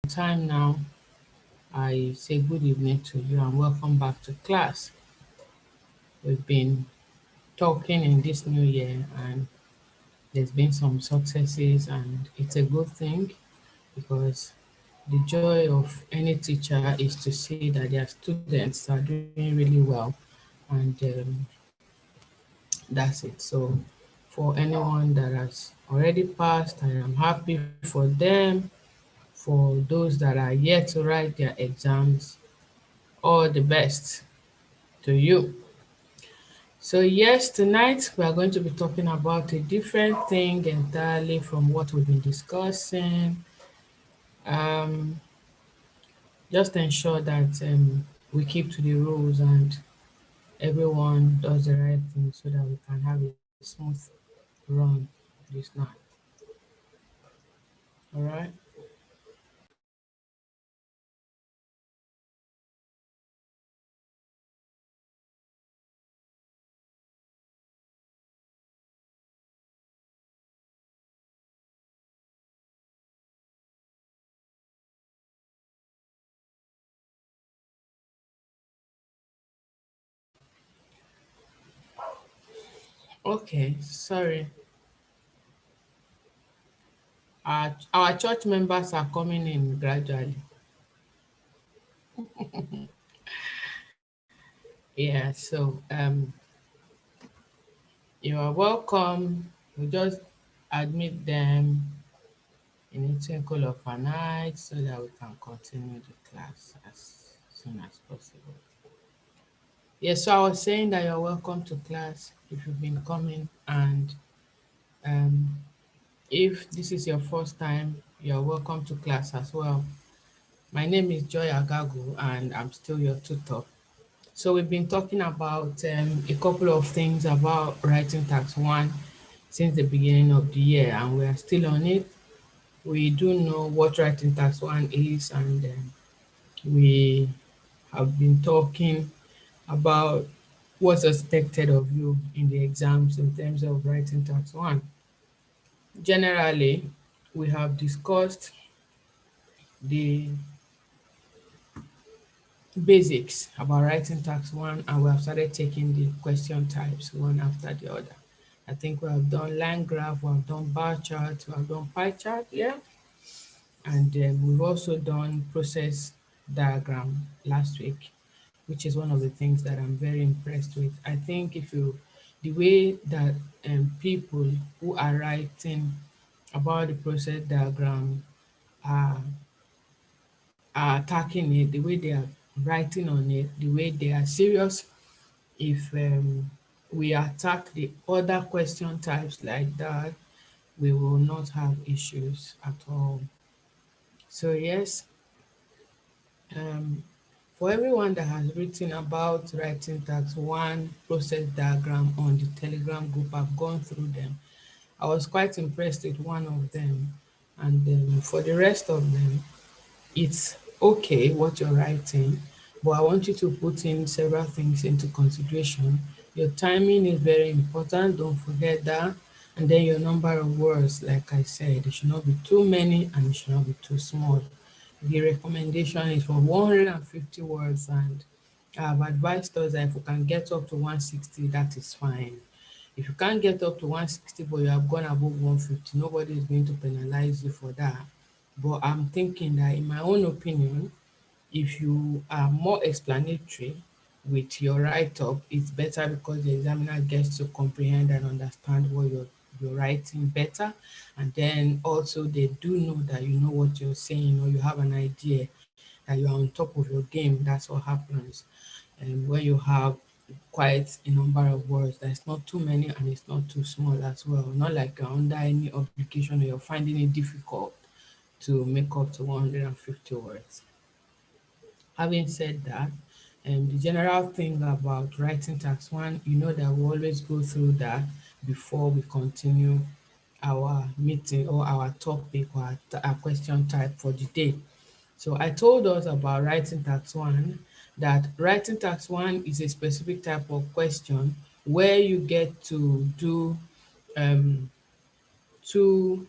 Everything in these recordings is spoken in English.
time now, I say good evening to you and welcome back to class. We've been talking in this new year and there's been some successes, and it's a good thing because the joy of any teacher is to see that their students are doing really well, and that's it. So for anyone that has already passed, I am happy for them. For those that are yet to write their exams, all the best to you. So yes, tonight we are going to be talking about a different thing entirely from what we've been discussing. Um, just ensure that we keep to the rules and everyone does the right thing so that we can have a smooth run this night. All right. Okay. Sorry. Our church members are coming in gradually. Yeah. So you are welcome. We just admit them in a twinkle of an eye so that we can continue the class as soon as possible. Yes, so I was saying that you're welcome to class if you've been coming, and um, if this is your first time, you're welcome to class as well. My name is Joy Agagwu and I'm still your tutor. So we've been talking about a couple of things about writing tax one since the beginning of the year, and we are still on it. We do know what writing tax one is, and we have been talking about what's expected of you in the exams in terms of writing tax one. Generally, we have discussed the basics about writing tax one, and we have started taking the question types one after the other. I think we have done line graph, we have done bar chart, we have done pie chart, yeah. And we've also done process diagram last week, which is one of the things that I'm very impressed with. I think the way that people who are writing about the process diagram are, are attacking it, the way they are writing on it, the way they are serious, if we attack the other question types like that, we will not have issues at all. So yes, um, for everyone that has written about writing tax one process diagram on the Telegram group, I've gone through them. I was quite impressed with one of them, and for the rest of them, it's okay what you're writing, but I want you to put in several things into consideration. Your timing is very important, don't forget that. And then your number of words, like I said, it should not be too many and it should not be too small. The recommendation is for 150 words, and I've advised us that if we can get up to 160, that is fine. If you can't get up to 160 but you have gone above 150, nobody is going to penalize you for that. But I'm thinking that, in my own opinion, if you are more explanatory with your write-up, it's better because the examiner gets to comprehend and understand what you're writing better. And then also they do know that you know what you're saying, or you have an idea that you're on top of your game. That's what happens. And when you have quite a number of words, that's not too many and it's not too small as well. Not like you're under any obligation or you're finding it difficult to make up to 150 words. Having said that, the general thing about writing tax one, you know that we always go through that before we continue our meeting or our topic or our question type for the day. So I told us about writing tax one, that writing tax one is a specific type of question where you get to do um, two,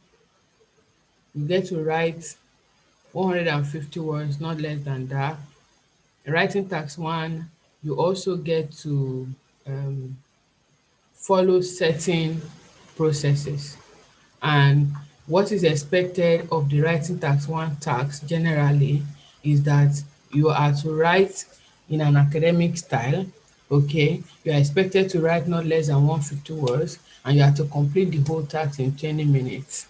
you get to write 150 words, not less than that. Writing task one, you also get to um, follow certain processes. And what is expected of the writing task one task generally is that you are to write in an academic style, okay? You are expected to write not less than 150 words, and you are to complete the whole task in 20 minutes.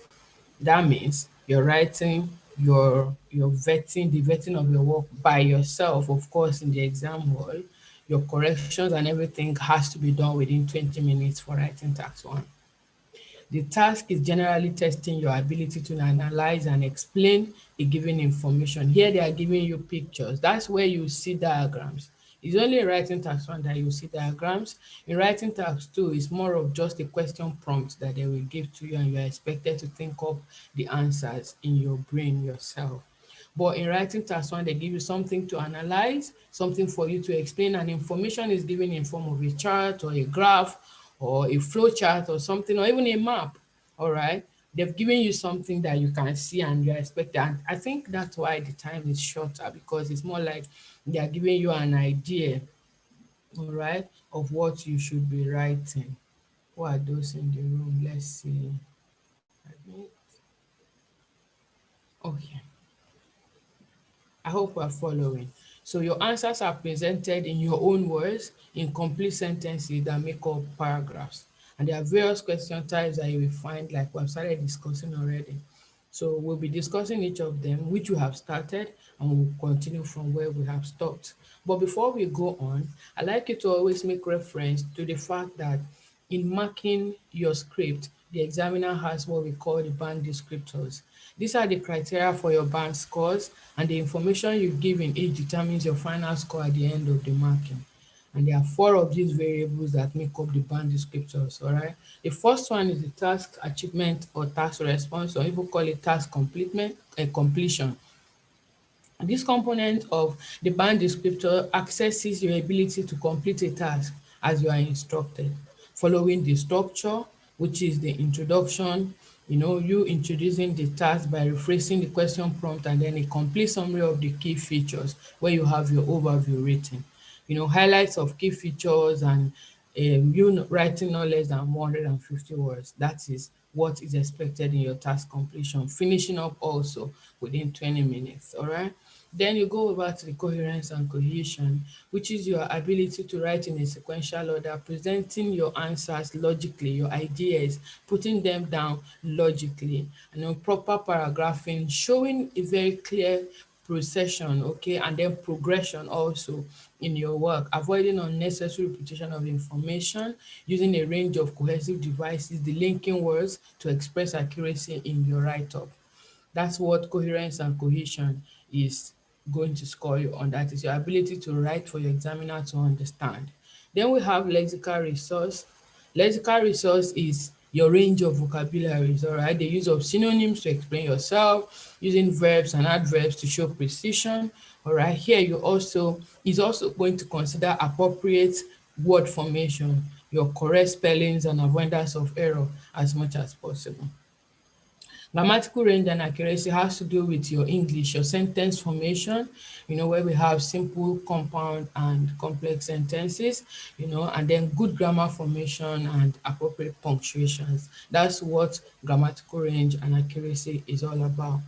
That means you're writing your vetting, the vetting of your work by yourself, of course, in the exam hall. Your corrections and everything has to be done within 20 minutes for writing task one. The task is generally testing your ability to analyze and explain a given information. Here they are giving you pictures. That's where you see diagrams. It's only in writing task one that you see diagrams. In writing task two, it's more of just a question prompt that they will give to you, and you are expected to think up the answers in your brain yourself. But in writing task one, they give you something to analyze, something for you to explain, and information is given in form of a chart or a graph or a flow chart or something, or even a map. All right. They've given you something that you can see and you're expecting. And I think that's why the time is shorter, because it's more like they are giving you an idea, all right, of what you should be writing. Who are those in the room? Let's see. Okay. I hope we're following. So your answers are presented in your own words in complete sentences that make up paragraphs. And there are various question types that you will find, like we've started discussing already. So we'll be discussing each of them, which we have started, and we'll continue from where we have stopped. But before we go on, I'd like you to always make reference to the fact that in marking your script, the examiner has what we call the band descriptors. These are the criteria for your band scores, and the information you give in each determines your final score at the end of the marking. And there are four of these variables that make up the band descriptors, all right? The first one is the task achievement or task response, or people call it task completion. This component of the band descriptor accesses your ability to complete a task as you are instructed, following the structure, which is the introduction, you introducing the task by rephrasing the question prompt, and then a complete summary of the key features where you have your overview written. Highlights of key features, and you writing no less than 150 words. That is what is expected in your task completion, finishing up also within 20 minutes, all right? Then you go over to the coherence and cohesion, which is your ability to write in a sequential order, presenting your answers logically, your ideas, putting them down logically, and proper paragraphing, showing a very clear procession, okay, and then progression also in your work, avoiding unnecessary repetition of information, using a range of cohesive devices, the linking words to express accuracy in your write-up. That's what coherence and cohesion is going to score you on. That is your ability to write for your examiner to understand. Then we have lexical resource. Lexical resource is your range of vocabularies, all right? The use of synonyms to explain yourself, using verbs and adverbs to show precision, all right? Here you also is also going to consider appropriate word formation, your correct spellings and avoidance of error as much as possible. Grammatical range and accuracy has to do with your English, your sentence formation, where we have simple, compound, and complex sentences, and then good grammar formation and appropriate punctuations. That's what grammatical range and accuracy is all about.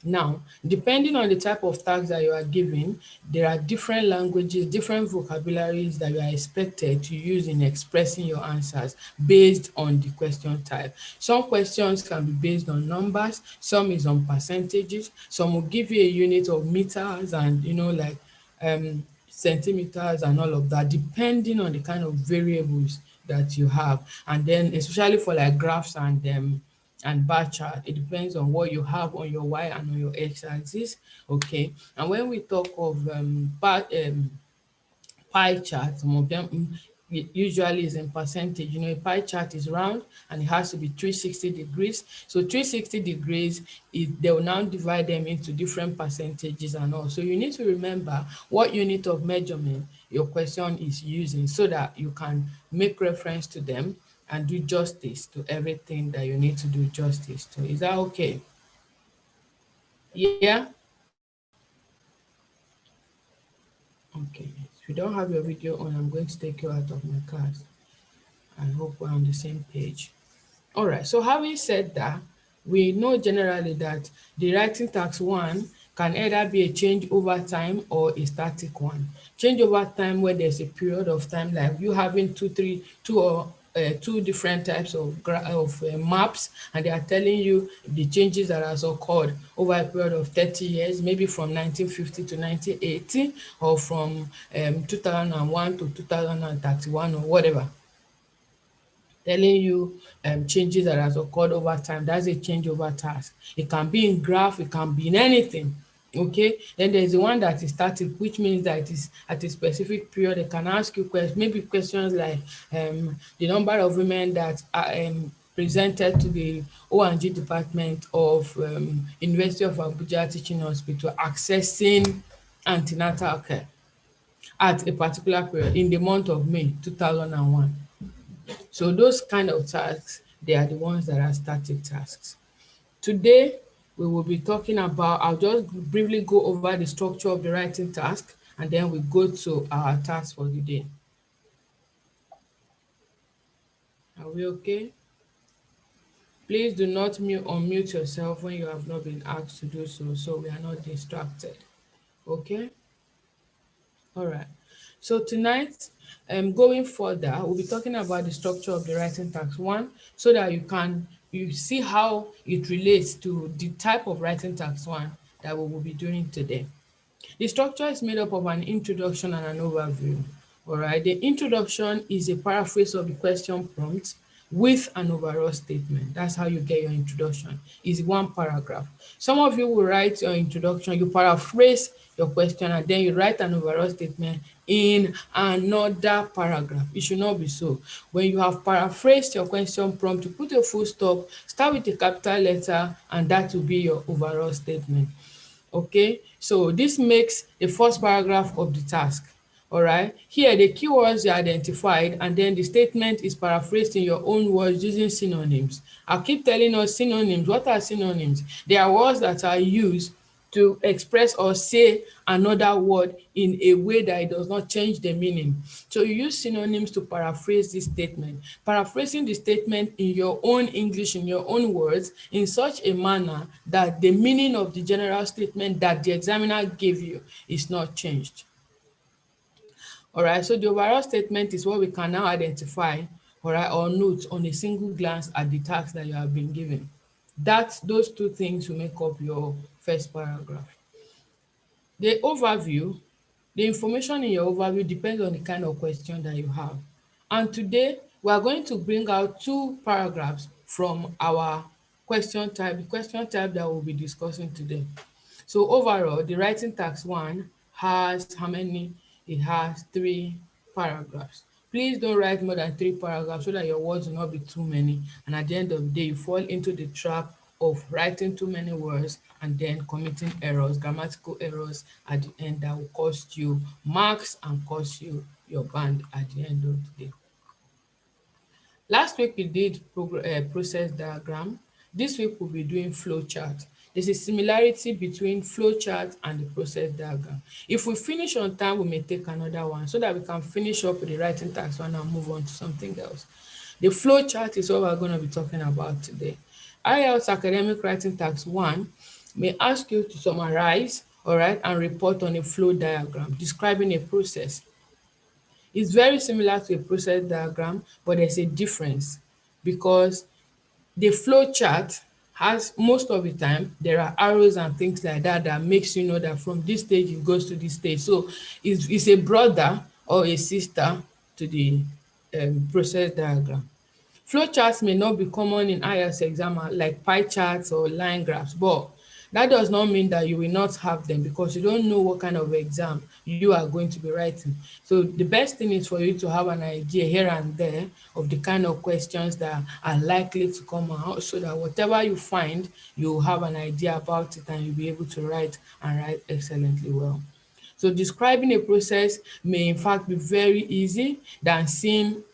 Now, depending on the type of task that you are given, there are different languages, different vocabularies that you are expected to use in expressing your answers based on the question type. Some questions can be based on numbers, some is on percentages, some will give you a unit of meters and, like centimeters and all of that, depending on the kind of variables that you have. And then especially for like graphs and bar chart, it depends on what you have on your y and on your x-axis, okay? And when we talk of pie chart, some of them usually is in percentage. A pie chart is round and it has to be 360 degrees. So 360 degrees, they will now divide them into different percentages and all. So you need to remember what unit of measurement your question is using so that you can make reference to them and do justice to everything that you need to do justice to. Is that okay? Yeah? Okay. If you don't have your video on, I'm going to take you out of my class. I hope we're on the same page. All right, so having said that, we know generally that the writing task one can either be a change over time or a static one. Change over time when there's a period of time, like you having two different types of maps, and they are telling you the changes that has occurred over a period of 30 years, maybe from 1950 to 1980, or from 2001 to 2031 or whatever, telling you changes that has occurred over time. That's a change over task. It can be in graph, it can be in anything. Okay, then there's the one that is static, which means that it is at a specific period. They can ask you questions, maybe questions like the number of women that are presented to the O&G department of University of Abuja Teaching Hospital accessing antenatal care at a particular period in the month of May 2001. So those kind of tasks, they are the ones that are static tasks. Today, we will be talking about, I'll just briefly go over the structure of the writing task, and then we go to our task for the day. Are we okay? Please do not unmute yourself when you have not been asked to do so, so we are not distracted. Okay? All right. So tonight, going further, we'll be talking about the structure of the writing task one, so that you see how it relates to the type of writing task one that we will be doing today. The structure is made up of an introduction and an overview. All right. The introduction is a paraphrase of the question prompt with an overall statement. That's how you get your introduction. It's one paragraph. Some of you will write your introduction, you paraphrase your question, and then you write an overall statement in another paragraph. It should not be so. When you have paraphrased your question prompt, you put a full stop, start with a capital letter, and that will be your overall statement. Okay, so this makes the first paragraph of the task. All right, here the keywords are identified, and then the statement is paraphrased in your own words using synonyms. I'll keep telling us synonyms. What are synonyms? They are words that are used to express or say another word in a way that it does not change the meaning. So you use synonyms to paraphrase this statement. Paraphrasing the statement in your own English, in your own words, in such a manner that the meaning of the general statement that the examiner gave you is not changed. All right, so the overall statement is what we can now identify, all right, or note on a single glance at the task that you have been given. Those two things will make up your first paragraph. The overview, the information in your overview depends on the kind of question that you have. And today, we are going to bring out two paragraphs from our question type, the question type that we'll be discussing today. So overall, the writing task one has how many? It has 3 paragraphs. Please don't write more than 3 paragraphs so that your words will not be too many, and at the end of the day you fall into the trap of writing too many words and then committing errors, grammatical errors at the end that will cost you marks and cost you your band at the end of the day. Last week we did process diagram. This week we'll be doing flowchart. There's a similarity between flowchart and the process diagram. If we finish on time, we may take another one so that we can finish up with the writing task one and move on to something else. The flowchart is what we're going to be talking about today. IELTS academic writing task one may ask you to summarize, all right, and report on a flow diagram describing a process. It's very similar to a process diagram, but there's a difference because the flow chart has, most of the time, there are arrows and things like that that makes you know that from this stage it goes to this stage. So it's a brother or a sister to the process diagram. Flowcharts may not be common in IELTS exam like pie charts or line graphs, but that does not mean that you will not have them because you don't know what kind of exam you are going to be writing. So the best thing is for you to have an idea here and there of the kind of questions that are likely to come out so that whatever you find, you'll have an idea about it and you'll be able to write and write excellently well. So describing a process may in fact be very easy than seeing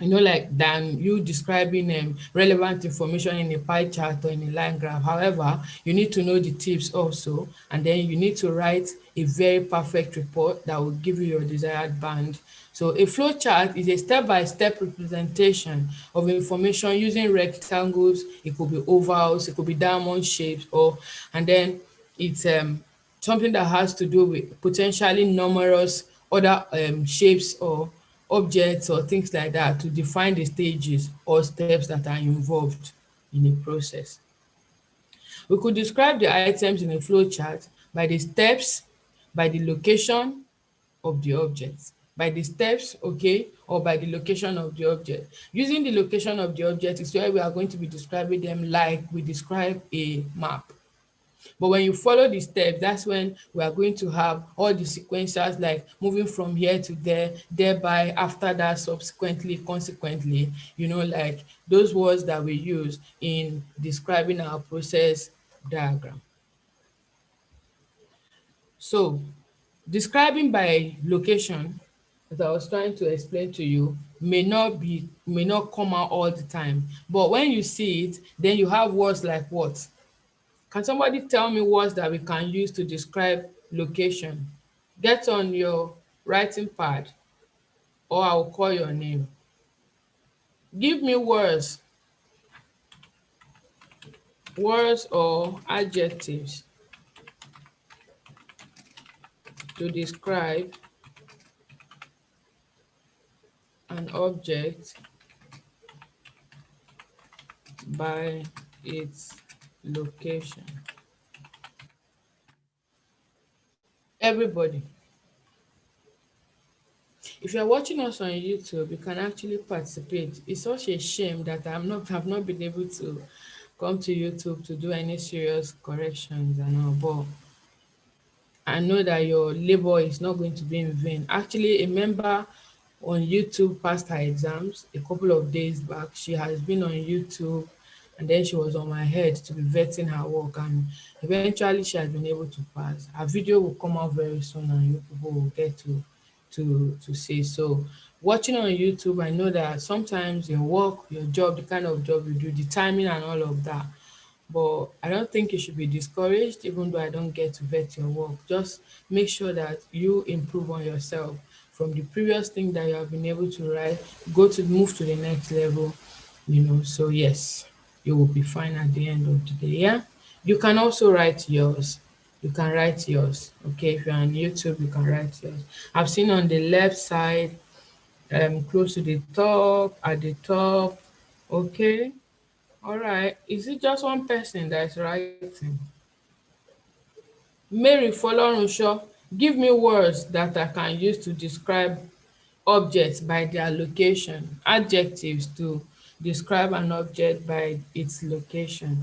like than you describing relevant information in a pie chart or in a line graph. However, you need to know the tips also, and then you need to write a very perfect report that will give you your desired band. So a flow chart is a step-by-step representation of information using rectangles, it could be ovals, it could be diamond shapes, or and then it's something that has to do with potentially numerous other shapes or objects or things like that to define the stages or steps that are involved in a process. We could describe the items in a flow chart by the steps, by the location of the object, by the steps, okay, or by the location of the object. Using the location of the object is where we are going to be describing them like we describe a map. But when you follow the steps, that's when we are going to have all the sequentials like moving from here to there, thereby, after that, subsequently, consequently, like those words that we use in describing our process diagram. So, describing by location, as I was trying to explain to you, may not come out all the time. But when you see it, then you have words like what? Can somebody tell me words that we can use to describe location? Get on your writing pad or I will call your name. Give me words or adjectives to describe an object by its location. Everybody. If you're watching us on YouTube, you can actually participate. It's such a shame that have not been able to come to YouTube to do any serious corrections and all, but I know that your labor is not going to be in vain. Actually, a member on YouTube passed her exams a couple of days back. She has been on YouTube and then she was on my head to be vetting her work, and eventually she has been able to pass. Her video will come out very soon and you people will get to see. So watching on YouTube, I know that sometimes your work, your job, the kind of job you do, the timing and all of that, but I don't think you should be discouraged even though I don't get to vet your work. Just make sure that you improve on yourself from the previous thing that you have been able to write, go to move to the next level, So yes, you will be fine at the end of the day. Yeah. You can also write yours. You can write yours. Okay. If you're on YouTube, you can write yours. I've seen on the left side, close to the top, at the top. Okay. All right. Is it just one person that is writing? Mary Folorunsho, give me words that I can use to describe objects by their location. Adjectives to describe an object by its location.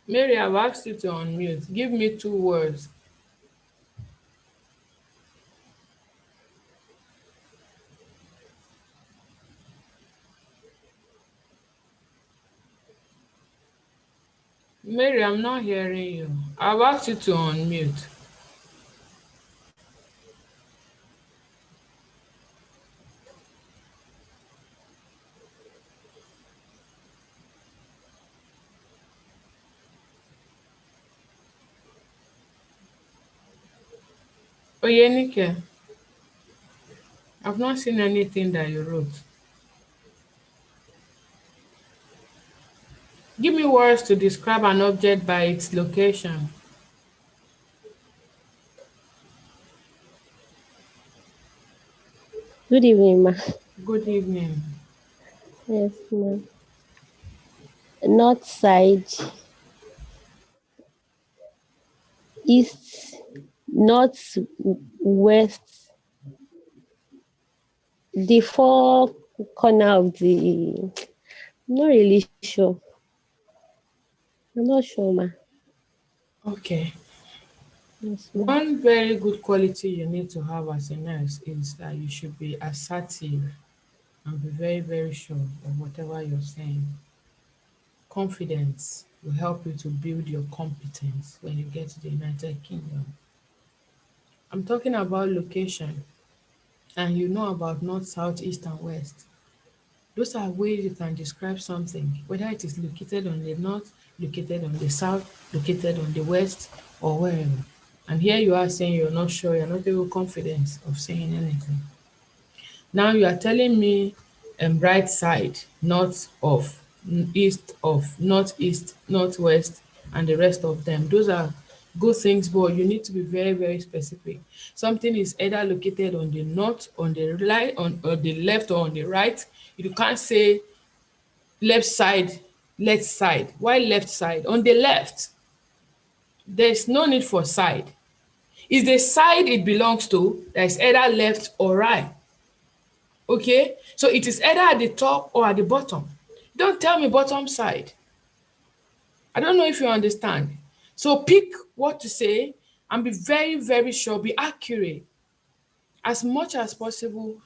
Mary, I've asked you to unmute. Give me 2 words. Mary, I'm not hearing you. I've asked you to unmute. Oyenike, I've not seen anything that you wrote. Give me words to describe an object by its location. Good evening, ma. Good evening. Yes, ma. North side, east, north, west, the four corner of the. I'm not really sure. I'm not sure, ma. Okay. Yes, ma. One very good quality you need to have as a nurse is that you should be assertive and be very, very sure of whatever you're saying. Confidence. will help you to build your competence when you get to the United Kingdom. I'm talking about location, and you know about north, south, east, and west. Those are ways you can describe something, whether it is located on the north, located on the south, located on the west, or wherever. And here you are saying you're not sure, you're not able confident of saying anything. Now you are telling me right side, north of, east of, northeast, northwest, and the rest of them. Those are good things, but you need to be very, very specific. Something is either located on the north, on the right, on the left, or on the right. You can't say left side, left side. Why left side? On the left. There's no need for side. It's the side it belongs to that is either left or right. Okay, so it is either at the top or at the bottom. Don't tell me bottom side. I don't know if you understand. So pick what to say and be very, very sure, be accurate. As much as possible,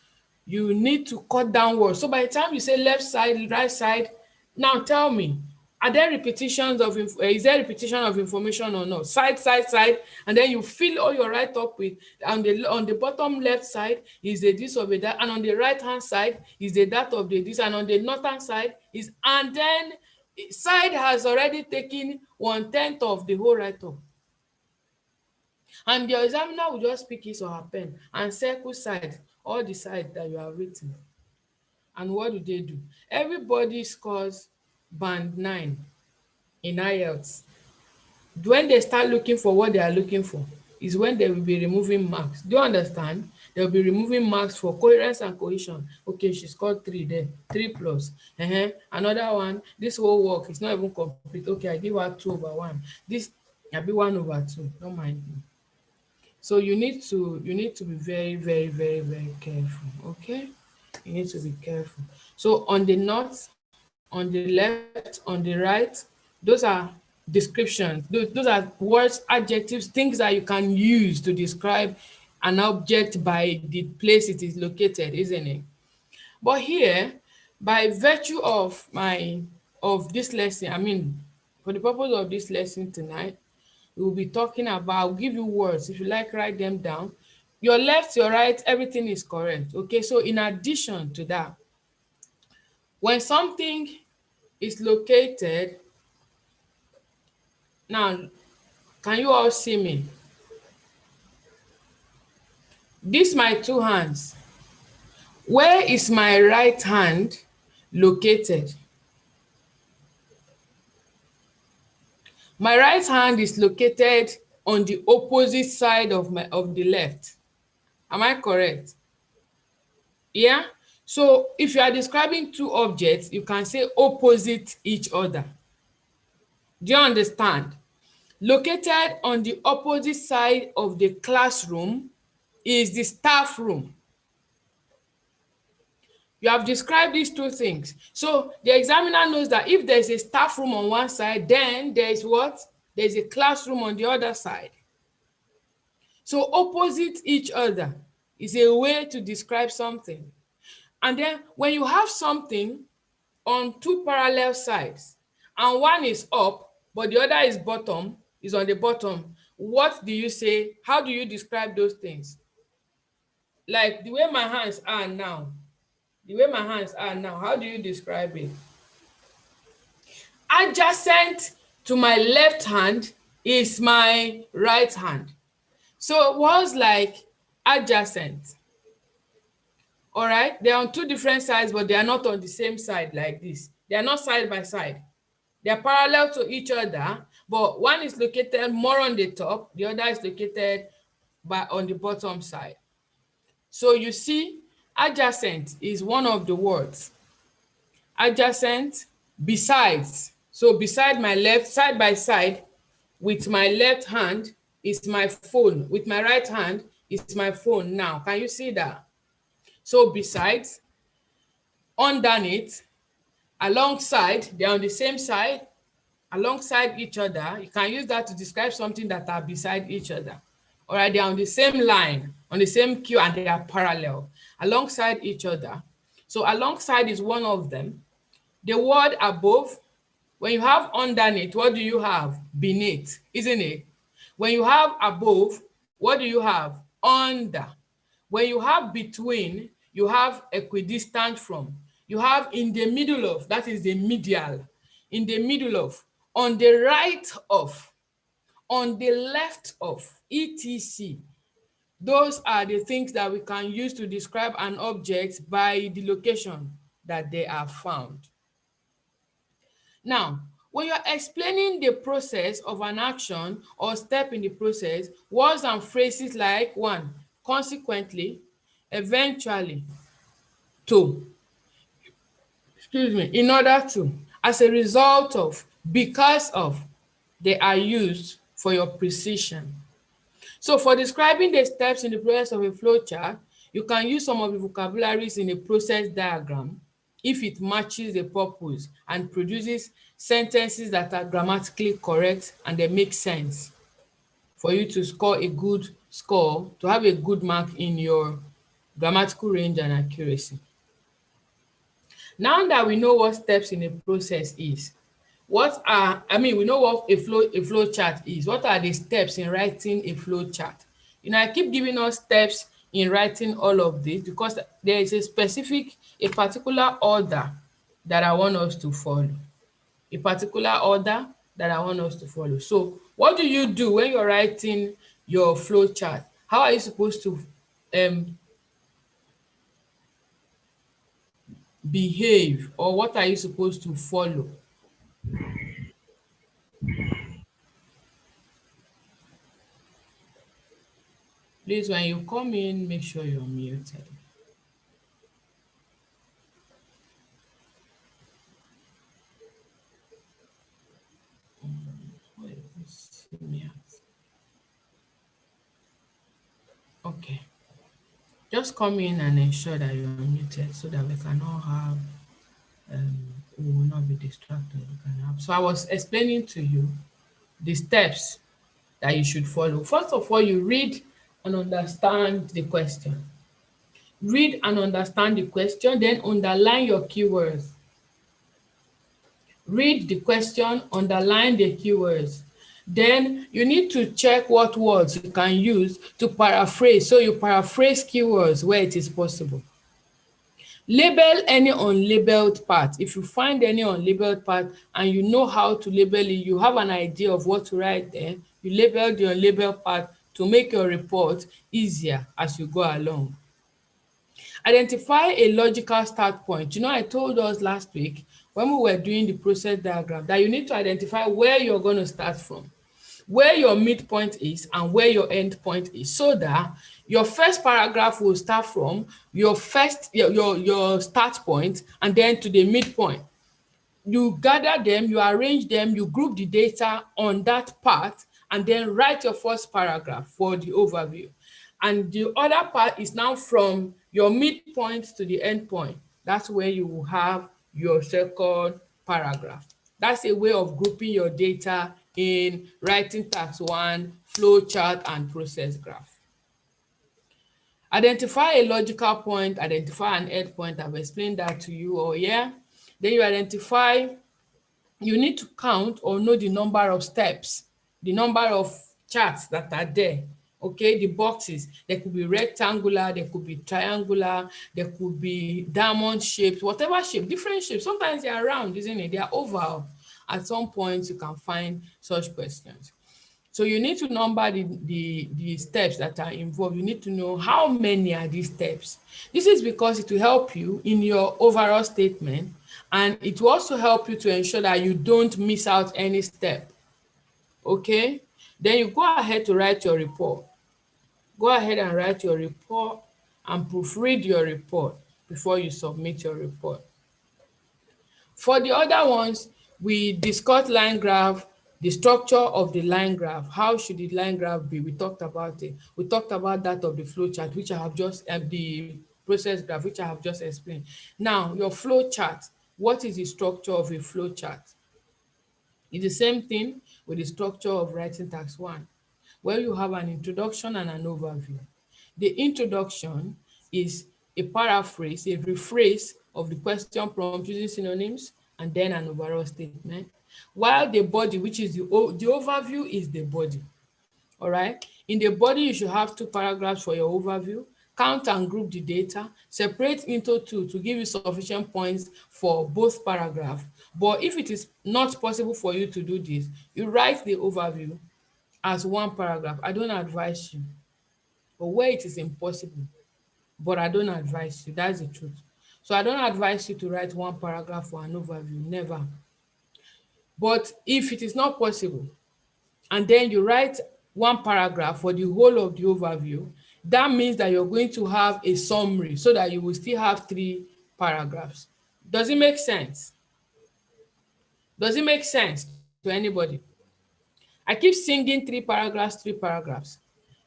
you need to cut down words. So by the time you say left side, right side, now tell me, are there repetitions of is there repetition of information or not? Side, side, side, and then you fill all your write up with on the bottom left side is the this of a that, and on the right hand side is the that of the this, and on the northern side is, and then side has already taken 1/10 of the whole write up. And the examiner will just pick his or her pen and circle side, all the side that you have written. And what do? Everybody scores band 9 in IELTS. When they start looking for what they are looking for is when they will be removing marks. Do you understand? They'll be removing marks for coherence and cohesion. Okay, she scored 3 there, 3 plus. Another one, this whole work is not even complete. Okay, I give her 2/1. This, I'll be 1/2. Don't mind me. So you need to be very, very, very, very careful. Okay, you need to be careful. So on the north, on the left, on the right, those are descriptions. Those are words, adjectives, things that you can use to describe an object by the place it is located, isn't it? But here, by virtue of this lesson, I mean, for the purpose of this lesson tonight, we will be talking about, I'll give you words. If you like, write them down. Your left, your right, everything is correct. Okay, so in addition to that, when something is located, now, can you all see me? This my 2 hands. Where is my right hand located? My right hand is located on the opposite side of the left. Am I correct? Yeah? So if you are describing two objects, you can say opposite each other. Do you understand? Located on the opposite side of the classroom is the staff room. You have described these two things. So the examiner knows that if there's a staff room on one side, then there's what? There's a classroom on the other side. So opposite each other is a way to describe something. And then when you have something on two parallel sides and one is up but the other is bottom, is on the bottom, what do you say? How do you describe those things? Like the way my hands are now, how do you describe it? Adjacent to my left hand is my right hand. So it was like adjacent. All right, they're on two different sides, but they are not on the same side like this. They are not side by side. They are parallel to each other, but one is located more on the top, the other is located on the bottom side. So you see, adjacent is one of the words. Adjacent, besides. So beside my left, side by side, with my left hand is my phone. With my right hand is my phone now. Can you see that? So besides, underneath, alongside, they're on the same side, alongside each other. You can use that to describe something that are beside each other. All right, they're on the same line, on the same queue, and they are parallel, alongside each other. So alongside is one of them. The word above, When you have underneath, what do you have? Beneath, isn't it? When you have above, what do you have? Under. When you have between, you have equidistant from. You have in the middle of, that is the medial. In the middle of, on the right of, on the left of, etc. Those are the things that we can use to describe an object by the location that they are found. Now, when you're explaining the process of an action or step in the process, words and phrases like one, consequently, eventually, to, excuse me, in order to, as a result of, because of, they are used for your precision. So for describing the steps in the process of a flowchart, you can use some of the vocabularies in a process diagram if it matches the purpose and produces sentences that are grammatically correct and they make sense for you to score a good score, to have a good mark in your grammatical range and accuracy. Now that we know what steps in a process is, we know what a flow chart is. What are the steps in writing a flow chart? You know, I keep giving us steps in writing all of this because there is a particular order that I want us to follow. A particular order that I want us to follow. So what do you do when you're writing your flow chart? How are you supposed to um behave, or what are you supposed to follow? Please, when you come in, make sure you're muted. Wait, let's see me out. Okay. Just come in and ensure that you're muted so that we can all have, we will not be distracted. We can have. So I was explaining to you the steps that you should follow. First of all, you read and understand the question. Read and understand the question, then underline your keywords. Read the question, underline the keywords. Then you need to check what words you can use to paraphrase. So you paraphrase keywords where it is possible. Label any unlabeled part. If you find any unlabeled part and you know how to label it, you have an idea of what to write there, you label the unlabeled part to make your report easier as you go along. Identify a logical start point. You know, I told us last week when we were doing the process diagram that you need to identify where you're going to start from, where your midpoint is and where your end point is, so that your first paragraph will start from your start point and then to the midpoint. You gather them, you arrange them, you group the data on that part, and then write your first paragraph for the overview. And the other part is now from your midpoint to the end point. That's where you will have your second paragraph. That's a way of grouping your data in writing task 1, flow chart, and process graph. Identify a logical point, identify an end point. I've explained that to you all, yeah? Then you need to count or know the number of steps, the number of charts that are there. Okay, the boxes, there could be rectangular, there could be triangular, there could be diamond shaped, whatever shape, different shapes. Sometimes they are round, isn't it? They are oval. At some point, you can find such questions. So you need to number the steps that are involved. You need to know how many are these steps. This is because it will help you in your overall statement, and it will also help you to ensure that you don't miss out any step. Okay? Then you go ahead to write your report. Go ahead and write your report and proofread your report before you submit your report. For the other ones, we discussed line graph, the structure of the line graph. How should the line graph be? We talked about it. We talked about that of the flow chart, which I have just, the process graph, which I have just explained. Now, your flow chart. What is the structure of a flow chart? It's the same thing with the structure of writing task 1, where you have an introduction and an overview. The introduction is a paraphrase, a rephrase of the question prompt using synonyms, and then an overall statement. while the body, which is the overview, is the body. All right. In the body, you should have 2 paragraphs for your overview. Count and group the data. Separate into 2 to give you sufficient points for both paragraphs. But if it is not possible for you to do this, you write the overview as 1 paragraph. I don't advise you. But where it is impossible, but I don't advise you. That's the truth. So I don't advise you to write 1 paragraph for an overview. Never. But if it is not possible, and then you write 1 paragraph for the whole of the overview, that means that you're going to have a summary so that you will still have 3 paragraphs. Does it make sense? Does it make sense to anybody? I keep singing 3 paragraphs, 3 paragraphs.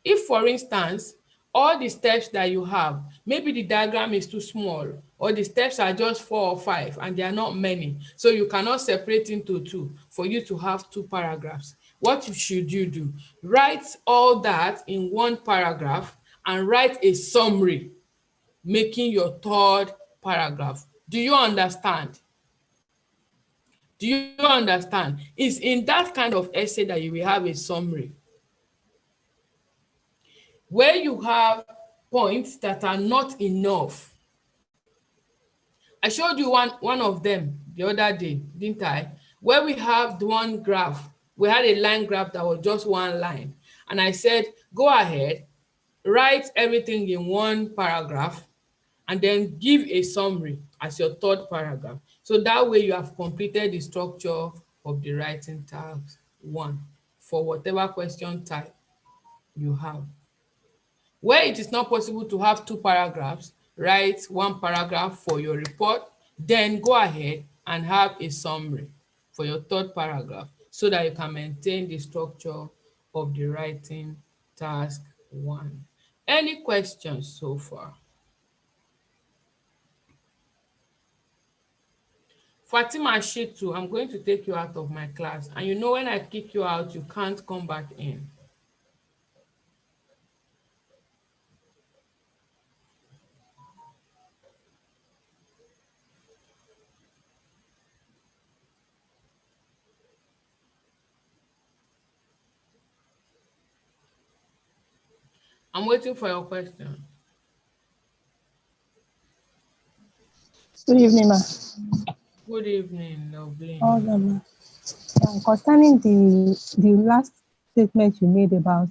If, for instance, all the steps that you have, maybe the diagram is too small, or the steps are just 4 or 5 and they are not many, so you cannot separate into 2 for you to have 2 paragraphs. What should you do? Write all that in 1 paragraph and write a summary, making your 3rd paragraph. Do you understand? Do you understand? It's in that kind of essay that you will have a summary, where you have points that are not enough. I showed you one of them the other day, didn't I? Where we have the one graph. We had a line graph that was just 1 line. And I said, go ahead, write everything in 1 paragraph, and then give a summary as your 3rd paragraph. So that way you have completed the structure of the writing task 1 for whatever question type you have. Where it is not possible to have 2 paragraphs, write 1 paragraph for your report, then go ahead and have a summary for your 3rd paragraph so that you can maintain the structure of the writing task 1. Any questions so far? Fatima Shitu, I'm going to take you out of my class. And you know, when I kick you out, you can't come back in. I'm waiting for your question. Good evening, ma. Good evening, lovely. Concerning the last statement you made about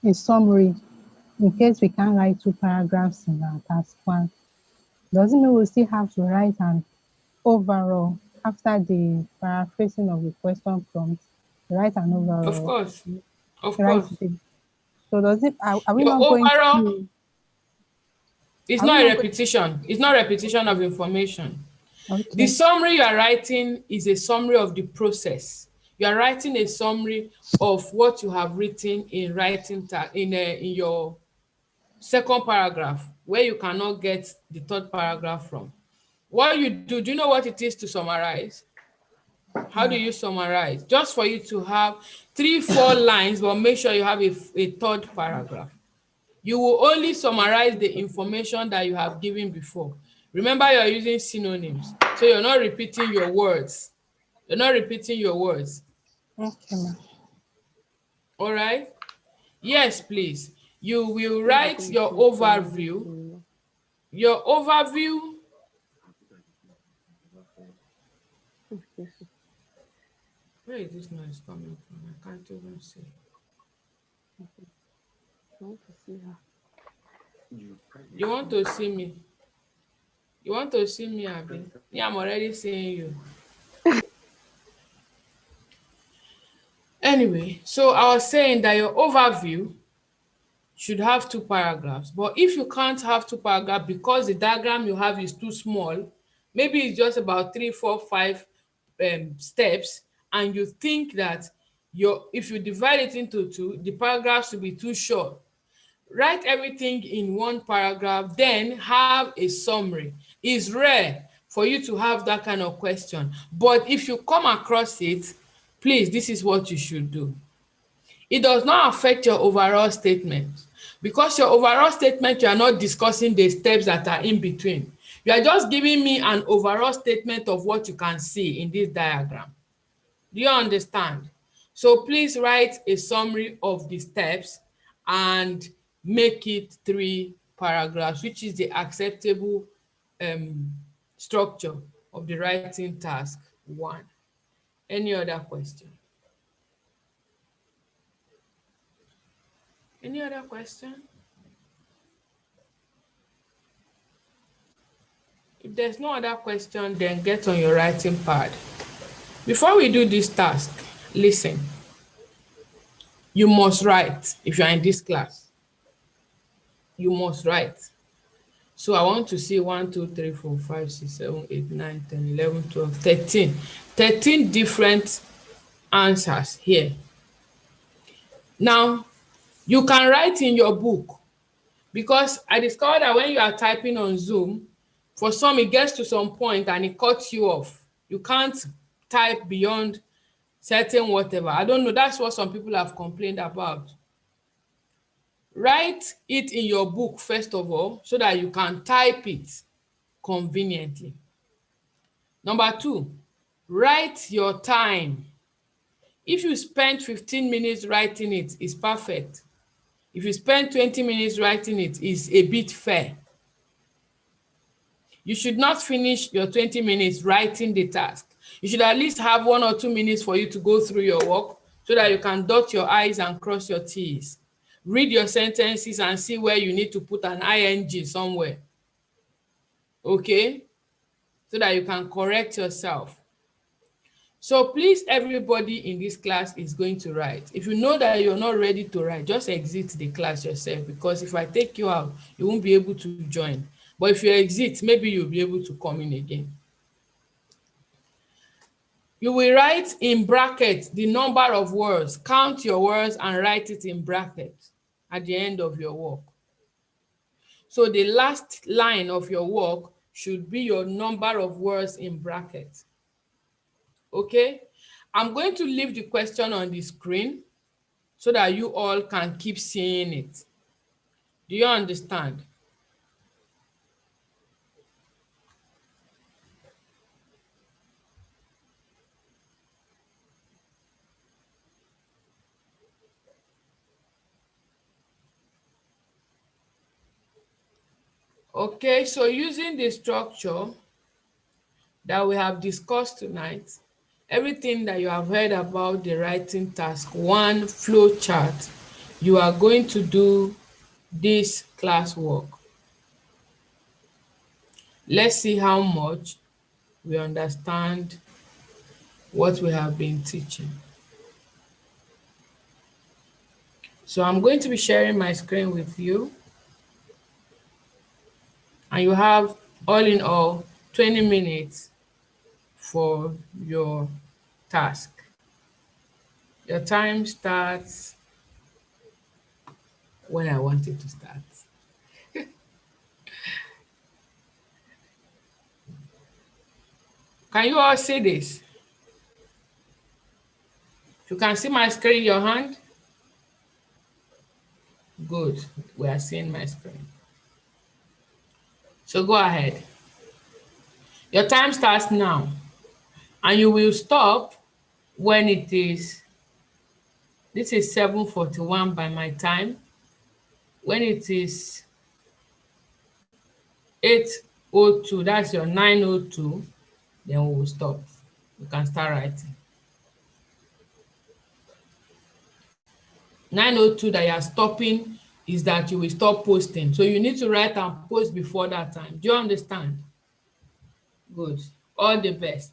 a summary, in case we can't write 2 paragraphs in our task 1, doesn't mean we still have to write an overall after the paraphrasing of the question prompt? Write an overall. Of course, of write course. So does it? Are we Your not going overall, to? it's Are we not a not repetition. It's not repetition of information. Okay. The summary you are writing is a summary of the process. You are writing a summary of what you have written in writing in your 2nd paragraph, where you cannot get the 3rd paragraph from. What you do you know what it is to summarize? How do you summarize? Just for you to have 3-4 lines, but make sure you have a 3rd paragraph. You will only summarize the information that you have given before. Remember, you're using synonyms, so you're not repeating your words. You're not repeating your words. Okay, ma'am. All right? Yes, please. You will write your overview. Your overview. Where is this noise coming from? I can't even see. You want to see me? You want to see me, Abby? Yeah, I'm already seeing you. Anyway, so I was saying that your overview should have 2 paragraphs. But if you can't have 2 paragraphs because the diagram you have is too small, maybe it's just about 3, 4, 5 steps, and you think that if you divide it into 2, the paragraphs will be too short. Write everything in 1 paragraph, then have a summary. It's rare for you to have that kind of question, but if you come across it, please, this is what you should do. It does not affect your overall statement, because your overall statement, you are not discussing the steps that are in between. You are just giving me an overall statement of what you can see in this diagram. Do you understand? So please write a summary of the steps and make it 3 paragraphs, which is the acceptable structure of the writing task 1. Any other question? Any other question? If there's no other question, then get on your writing pad. Before we do this task, listen. You must write if you are in this class. You must write. So I want to see 1, 2, 3, 4, 5, 6, 7, 8, 9, 10, 11, 12, 13. 13 different answers here. Now, you can write in your book, because I discovered that when you are typing on Zoom, for some it gets to some point and it cuts you off. You can't type beyond certain whatever. I don't know, that's what some people have complained about. Write it in your book first of all, so that you can type it conveniently. Number 2, write your time. If you spend 15 minutes writing it, it's perfect. If you spend 20 minutes writing it, it's a bit fair. You should not finish your 20 minutes writing the task. You should at least have 1 or 2 minutes for you to go through your work, so that you can dot your I's and cross your T's. Read your sentences and see where you need to put an ing somewhere. Okay? So that you can correct yourself. So please, everybody in this class is going to write. If you know that you're not ready to write, just exit the class yourself, because if I take you out, you won't be able to join. But if you exit, maybe you'll be able to come in again. You will write in brackets the number of words. Count your words and write it in brackets at the end of your work. So the last line of your work should be your number of words in brackets. Okay? I'm going to leave the question on the screen so that you all can keep seeing it. Do you understand? Okay, so using the structure that we have discussed tonight, everything that you have heard about the writing task 1 flow chart, you are going to do this classwork. Let's see how much we understand what we have been teaching. So I'm going to be sharing my screen with you, and you have all in all 20 minutes for your task. Your time starts when I want it to start. Can you all see this? You can see my screen in your hand? Good, we are seeing my screen. So go ahead. Your time starts now, and you will stop when it is, this is 7:41 by my time. When it is 8:02, that's your 9:02, then we will stop. You can start writing. 9:02 that you are stopping is that you will stop posting. So you need to write and post before that time. Do you understand? Good. All the best.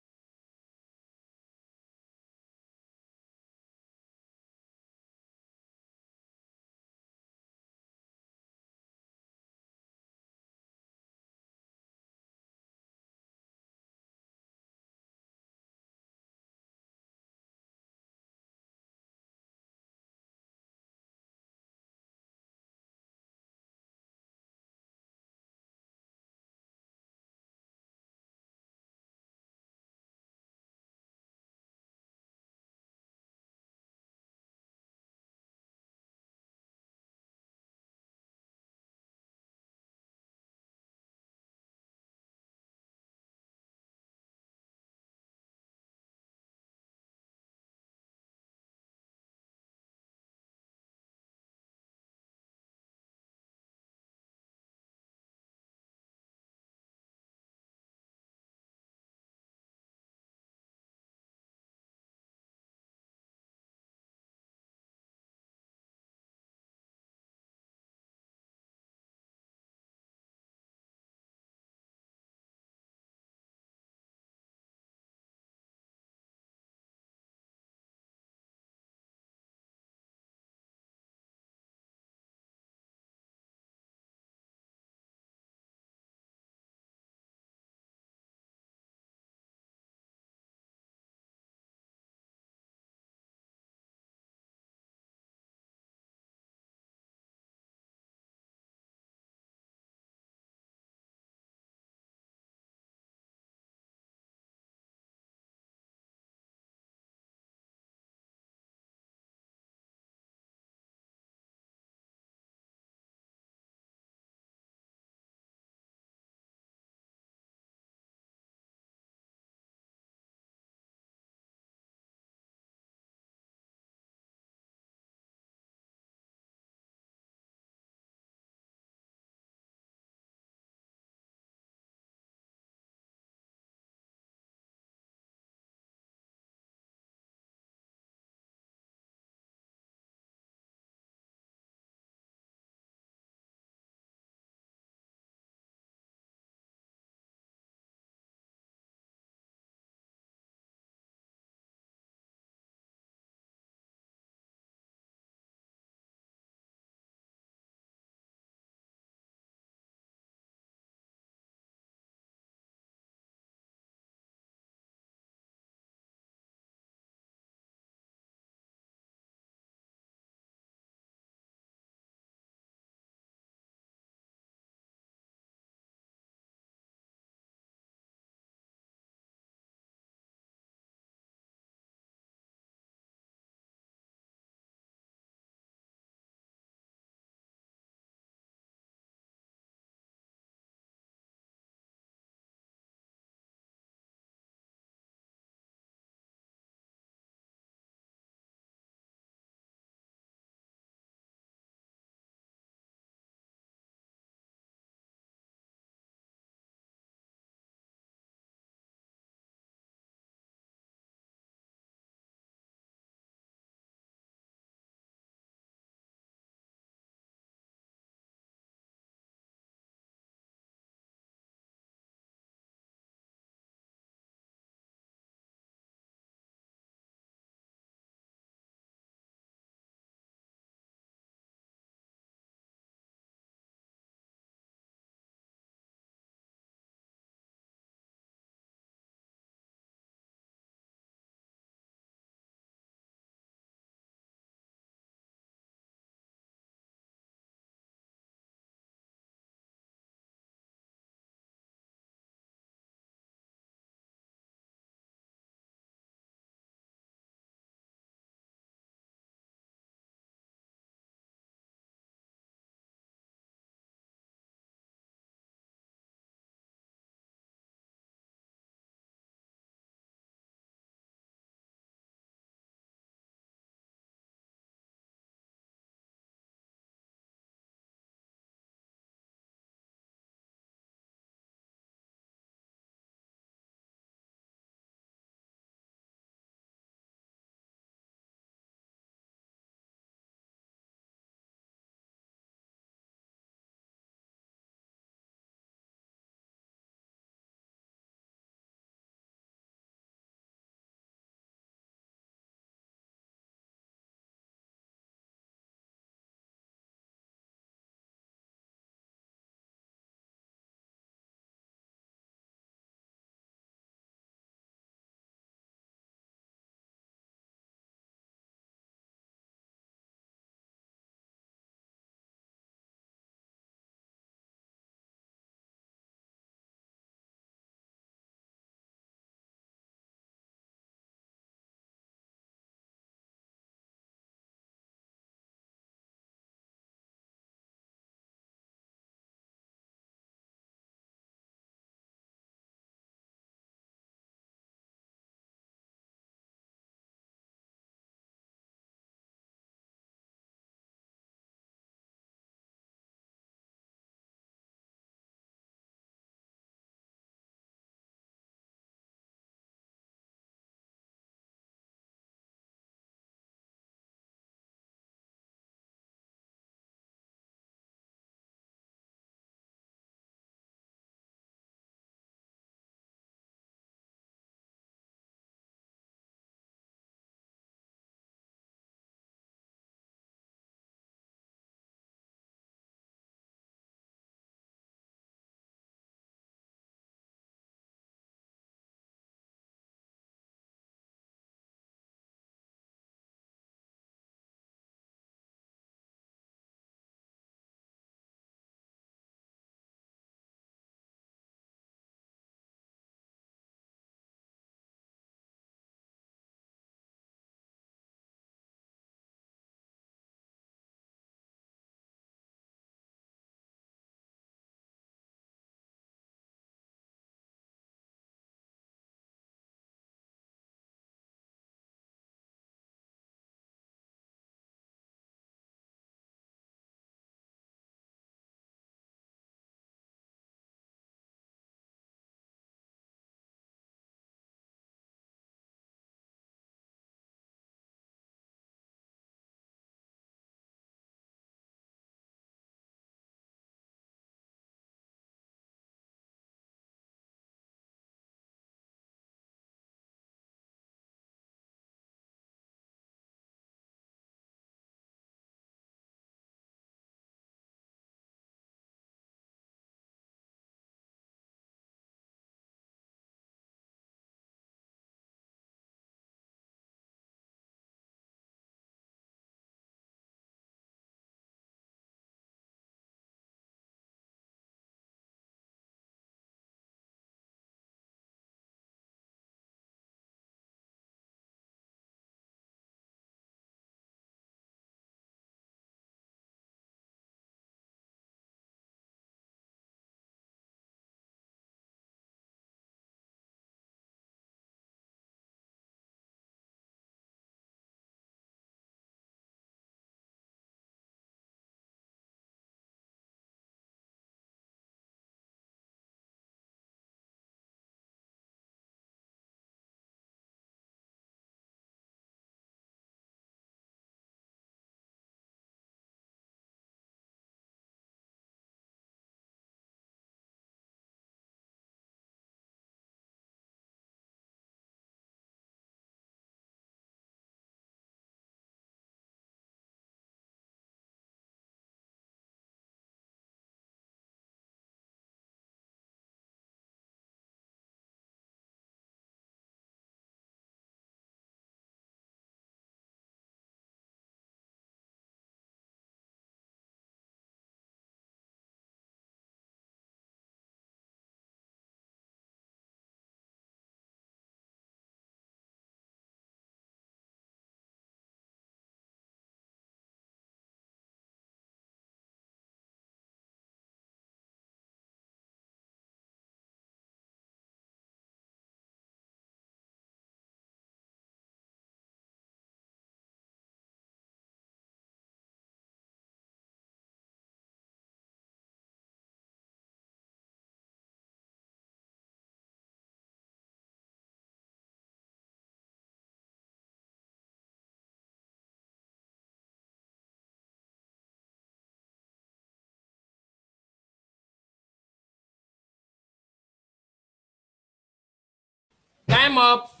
Time up.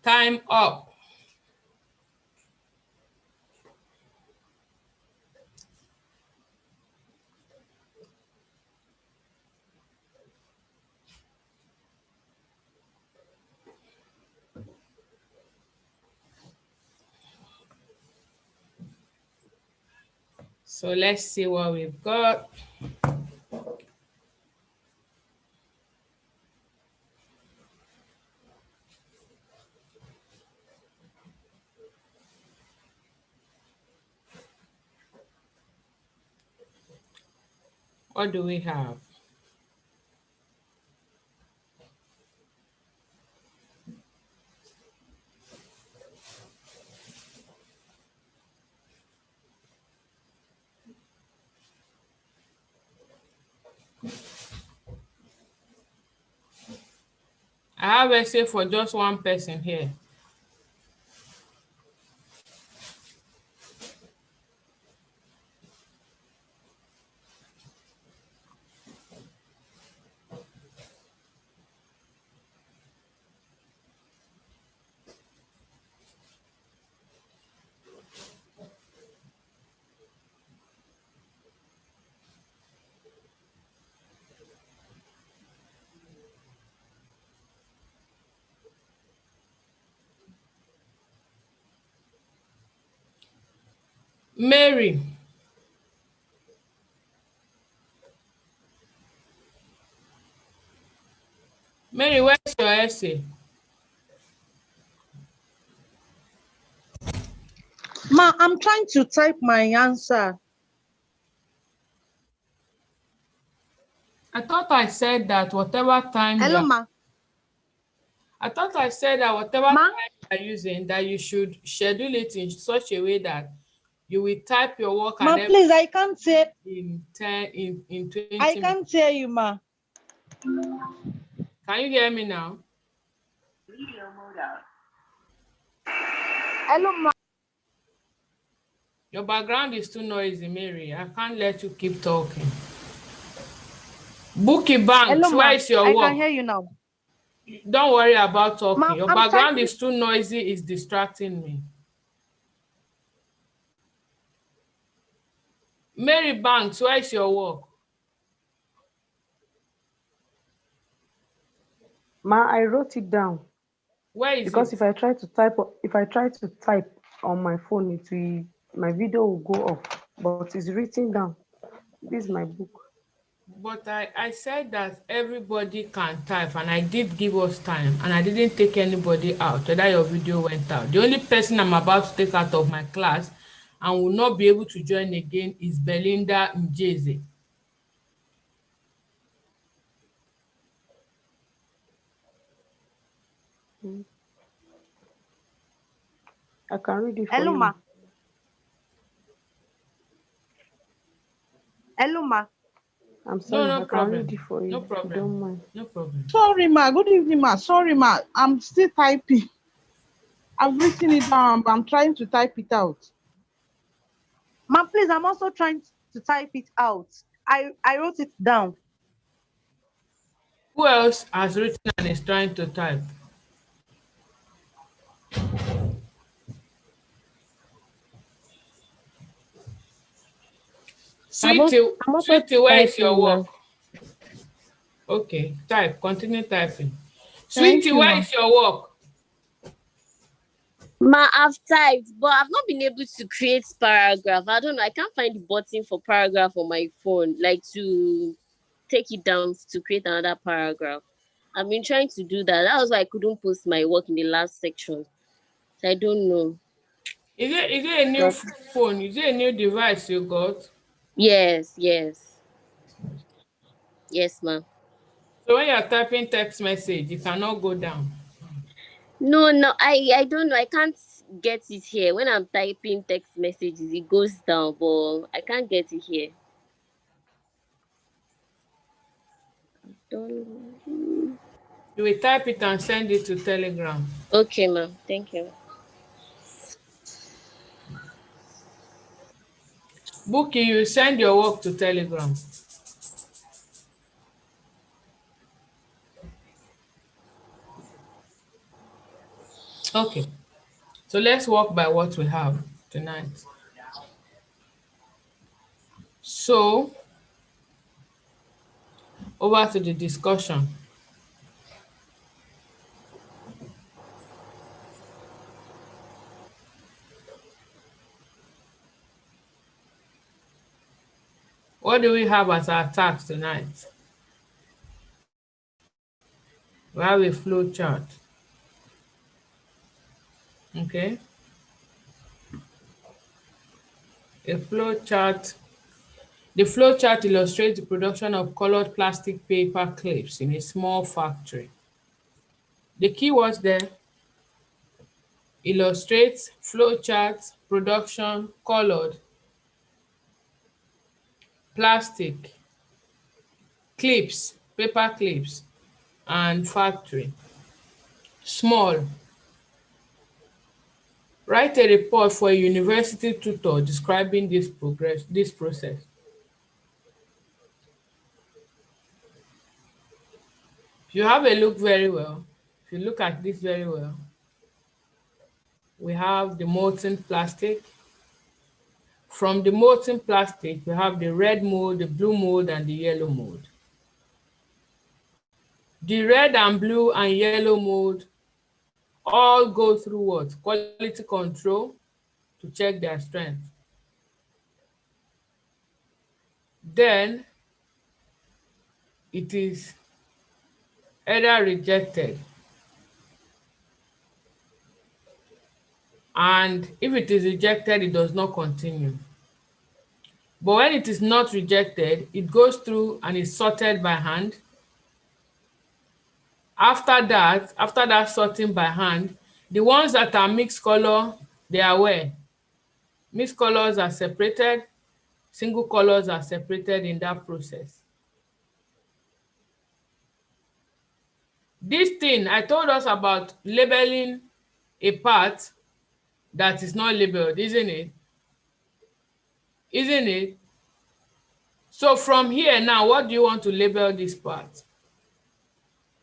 Time up. So let's see what we've got. What do we have? I have essay for just one person here. Mary. Mary, where's your essay? Ma, I'm trying to type my answer. I thought I said that whatever time you Hello, are, ma. I thought I said that whatever Ma? time you are using, that you should schedule it in such a way that you will type your work Ma, and please, I can't say. in 20 I minutes. can't hear you, ma. Can you hear me now? Hello, ma. Your background is too noisy, Mary. I can't let you keep talking. Bookie Hello, Banks, where ma. is your I work? can hear you now. Don't worry about talking. Ma, Your I'm background typing. is too noisy, it's distracting me. Mary Banks, where is your work? Ma, I wrote it down Where is because it? if I try to type on my phone, my video will go off. But it's written down. This is my book. But I said that everybody can type, and I did give us time, and I didn't take anybody out, whether your video went out. The only person I'm about to take out of my class and will not be able to join again is Belinda Njeze. I can read it for Hello, you. ma. Hello, ma. I'm No, sorry, no I can read problem. it for No you if you don't problem. mind. No problem. Sorry, ma. Good evening, ma. Sorry, ma. I'm still typing. I've written it down, but I'm trying to type it out. Ma, please, I'm also trying to type it out. I wrote it down. Who else has written and is trying to type? Sweetie, I'm also Sweetie, where is your typing, work? ma. Okay, type. Continue typing. Thank Sweetie, you, where ma. is your work? Ma, I've typed, but I've not been able to create paragraph. I don't know. I can't find the button for paragraph on my phone, like to take it down to create another paragraph. I've been trying to do that. That was why I couldn't post my work in the last section. So I don't know. Is it a new That phone? Is it a new device you got? Yes, yes. Yes, ma. So when you're typing text message, you cannot go down. No, I don't know. I can't get it here. When I'm typing text messages, it goes down, but I can't get it here. Don't. You will type it and send it to Telegram. Okay, ma. Thank you. Bookie, you send your work to Telegram. Okay, so let's walk by what we have tonight. So, over to the discussion. What do we have as our task tonight? We have a flow chart. Okay, a flow chart. The flow chart illustrates the production of colored plastic paper clips in a small factory. The keywords there: illustrates, flow chart, production, colored, plastic, clips, paper clips, and factory. Small. Write a report for a university tutor describing this process. If you have a look very well, if you look at this very well, we have the molten plastic. From the molten plastic, we have the red mold, the blue mold, and the yellow mold. The red and blue and yellow mold all go through what? Quality control to check their strength. Then it is either rejected, and if it is rejected, it does not continue. But when it is not rejected, it goes through and is sorted by hand. After that sorting by hand, the ones that are mixed color, they are where? Mixed colors are separated, single colors are separated in that process. This thing, I told us about labeling a part that is not labeled, isn't it? Isn't it? So from here now, what do you want to label this part?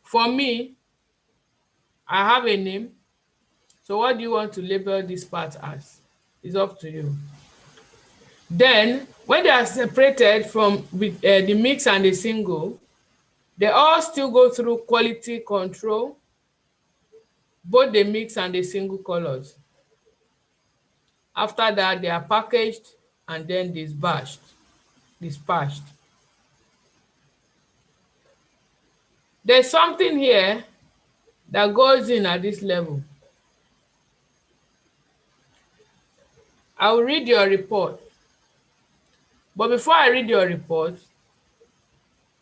For me, I have a name. So what do you want to label this part as? It's up to you. Then, when they are separated from the mix and the single, they all still go through quality control, both the mix and the single colors. After that, they are packaged and then dispatched. There's something here that goes in at this level. I will read your report. But before I read your report,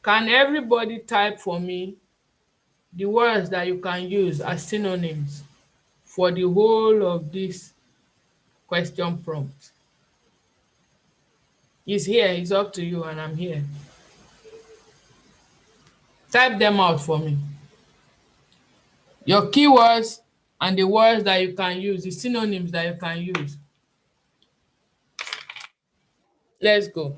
can everybody type for me the words that you can use as synonyms for the whole of this question prompt? It's here, it's up to you, and I'm here. Type them out for me. Your keywords and the words that you can use, the synonyms that you can use. Let's go.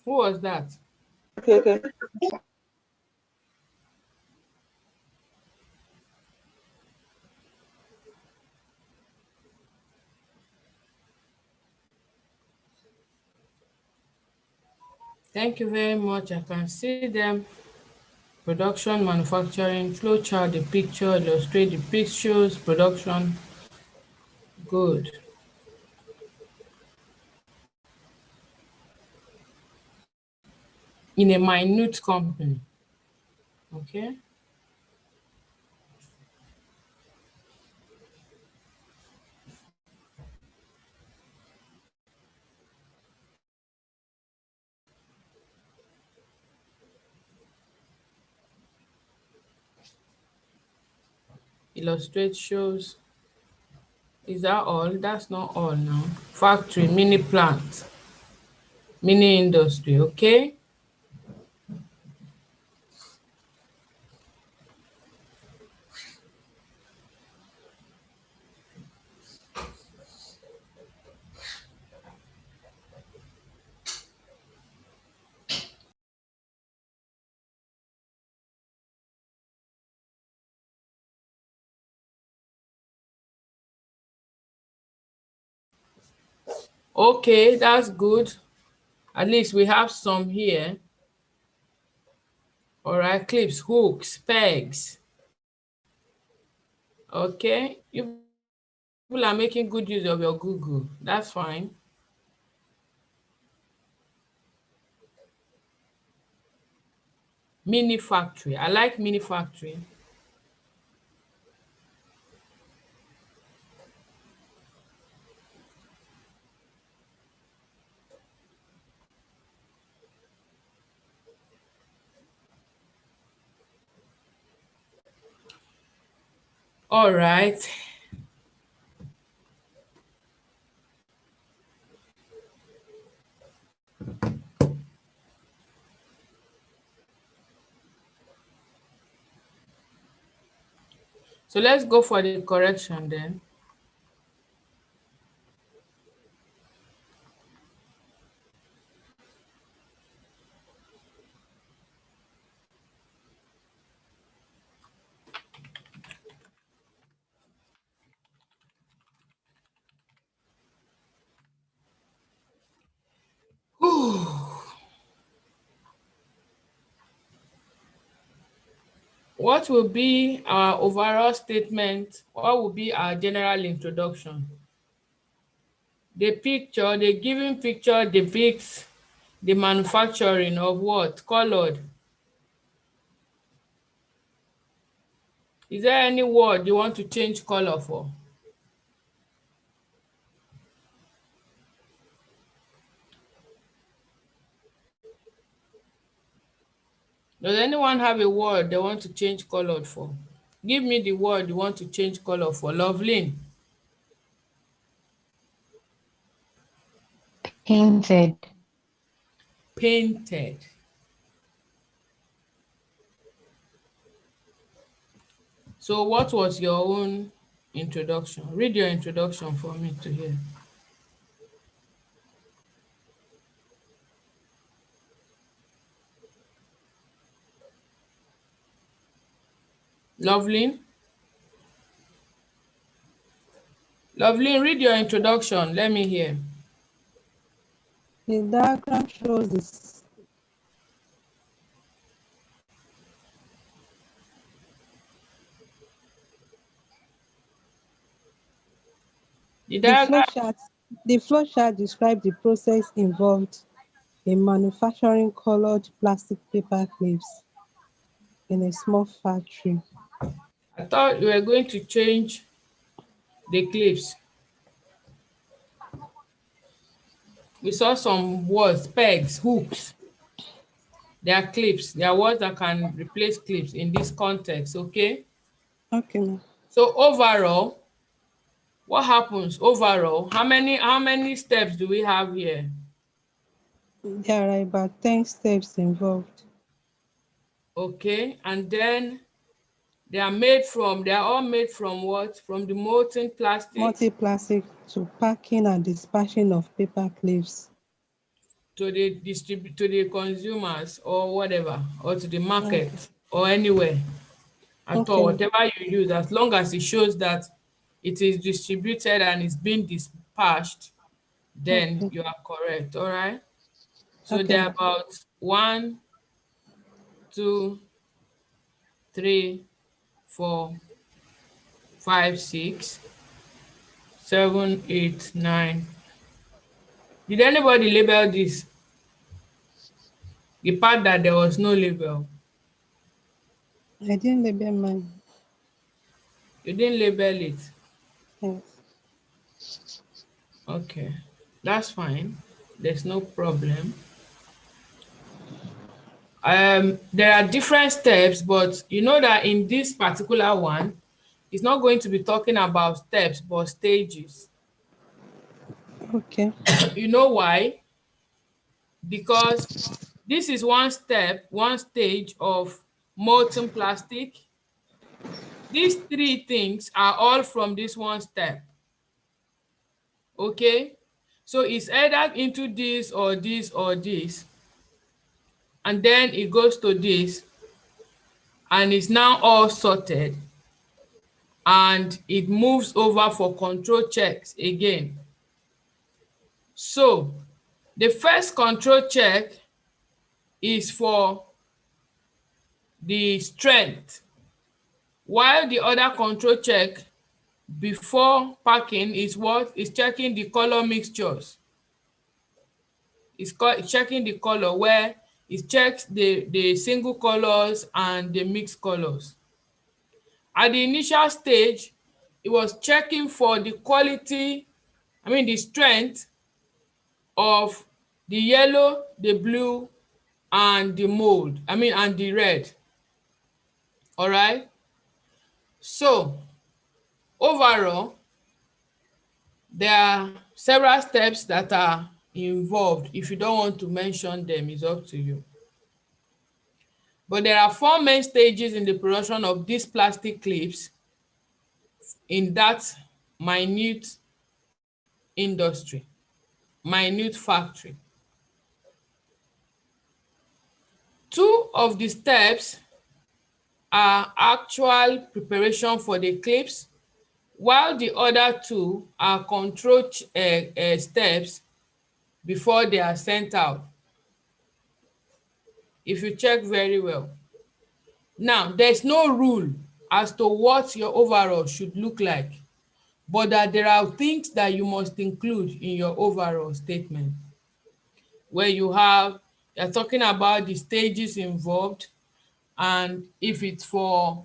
Who was that? Okay, okay. Thank you very much. I can see them. Production, manufacturing, flowchart, the picture, illustrate the pictures, production. Good. In a minute company. Okay. Illustrate shows. Is that all? That's not all now. Factory, mini plant, mini industry, okay? Okay, that's good. At least we have some here. All right, clips, hooks, pegs. Okay, you people are making good use of your Google. That's fine. Mini factory. I like mini factory. All right. So let's go for the correction then. What will be our overall statement? What will be our general introduction? The given picture depicts the manufacturing of what? Colored. Is there any word you want to change color for? Does anyone have a word they want to change color for? Give me the word you want to change color for. Loveline. Painted. Painted. So what was your own introduction? Read your introduction for me to hear. Loveline. Loveline, read your introduction. Let me hear. The diagram shows this. The The diagram. flowchart describes the process involved in manufacturing colored plastic paper clips in a small factory. I thought you were going to change the clips. We saw some words, pegs, hooks. They are clips. They are words that can replace clips in this context, okay? Okay. So overall, what happens overall? How many steps do we have here? There are about 10 steps involved. Okay, and then they are all made from what? From the molten plastic Multi-plastic to packing and dispatching of paper clips. to the consumers or whatever, or to the market Okay. or anywhere at all, Okay. whatever you use, as long as it shows that it is distributed and it's being dispatched, then Okay. you are correct. All right. So Okay, there are ma. about 1, 2, 3, 4, 5, 6, 7, 8, 9. Did anybody label this? The part that there was no label. I didn't label mine. You didn't label it. Yes. Okay. That's fine. There's no problem. There are different steps, but you know that in this particular one, it's not going to be talking about steps, but stages. Okay. You know why? Because this is one step, one stage of molten plastic. These three things are all from this one step. Okay? So it's either into this or this or this, and then it goes to this, and it's now all sorted, and it moves over for control checks again. So the first control check is for the strength, while the other control check before packing is what? Is checking the color mixtures. It's checking the color, where it checks the single colors and the mixed colors. At the initial stage, it was checking for the quality, the strength of the yellow, the blue, and the mold, and the red. All right. So overall, there are several steps that are involved. If you don't want to mention them, it's up to you. But there are 4 main stages in the production of these plastic clips in that minute industry, minute factory. 2 of the steps are actual preparation for the clips, while the other 2 are control steps before they are sent out. If you check very well. Now, there's no rule as to what your overall should look like, but that there are things that you must include in your overall statement, where you're talking about the stages involved, and if it's for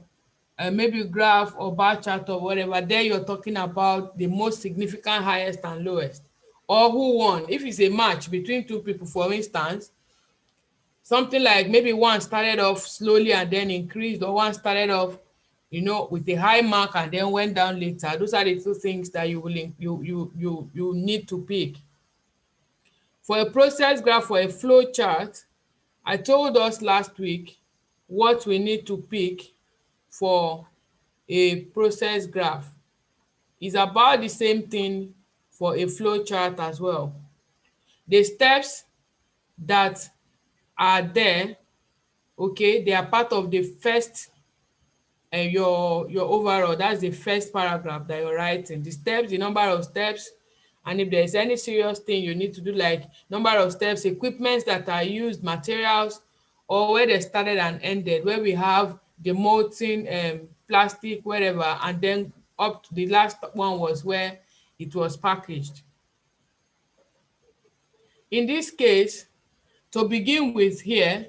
maybe graph or bar chart or whatever, then you're talking about the most significant, highest and lowest, or who won. If it's a match between 2 people, for instance, something like maybe one started off slowly and then increased, or one started off with a high mark and then went down later. Those are the 2 things that you need to pick. For a process graph, for a flow chart, I told us last week what we need to pick for a process graph. Is about the same thing for a flow chart as well. The steps that are there, okay, they are part of the first your overall. That's the first paragraph that you're writing. The steps, the number of steps, and if there's any serious thing you need to do, like number of steps, equipments that are used, materials, or where they started and ended, where we have the molten plastic, wherever, and then up to the last one was where it was packaged. In this case, to begin with here,